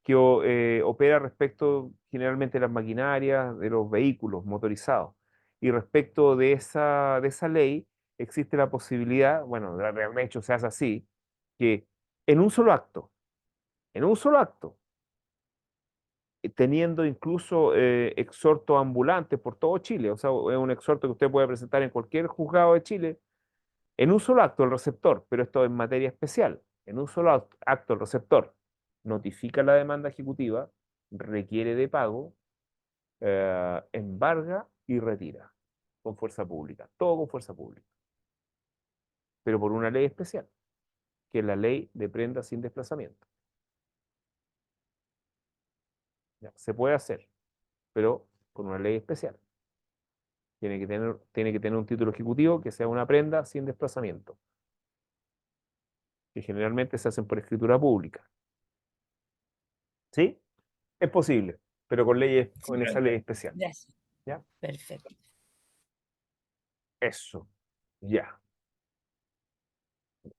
que opera respecto generalmente de las maquinarias, de los vehículos motorizados. Y respecto de esa ley existe la posibilidad, bueno, de hecho se hace así, que en en un solo acto, teniendo incluso exhortos ambulantes por todo Chile, o sea, es un exhorto que usted puede presentar en cualquier juzgado de Chile, en un solo acto el receptor, pero esto en materia especial, en un solo acto el receptor notifica la demanda ejecutiva, requiere de pago, embarga y retira con fuerza pública, todo con fuerza pública, pero por una ley especial, que es la ley de prenda sin desplazamiento. ¿Ya? Se puede hacer, pero con una ley especial. Tiene que tener un título ejecutivo que sea una prenda sin desplazamiento, que generalmente se hacen por escritura pública. ¿Sí? Es posible, pero con leyes, Sí, con esa ley especial. gracias. ¿Ya? Perfecto. Eso. Ya.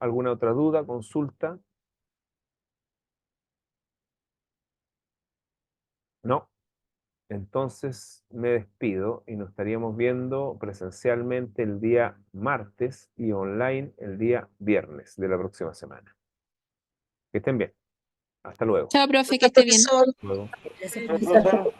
¿Alguna otra duda, consulta? No. Entonces me despido y nos estaríamos viendo presencialmente el día martes y online el día viernes de la próxima semana. Que estén bien. Hasta luego. Chao, profe, que esté bien. Luego. Gracias, profesor.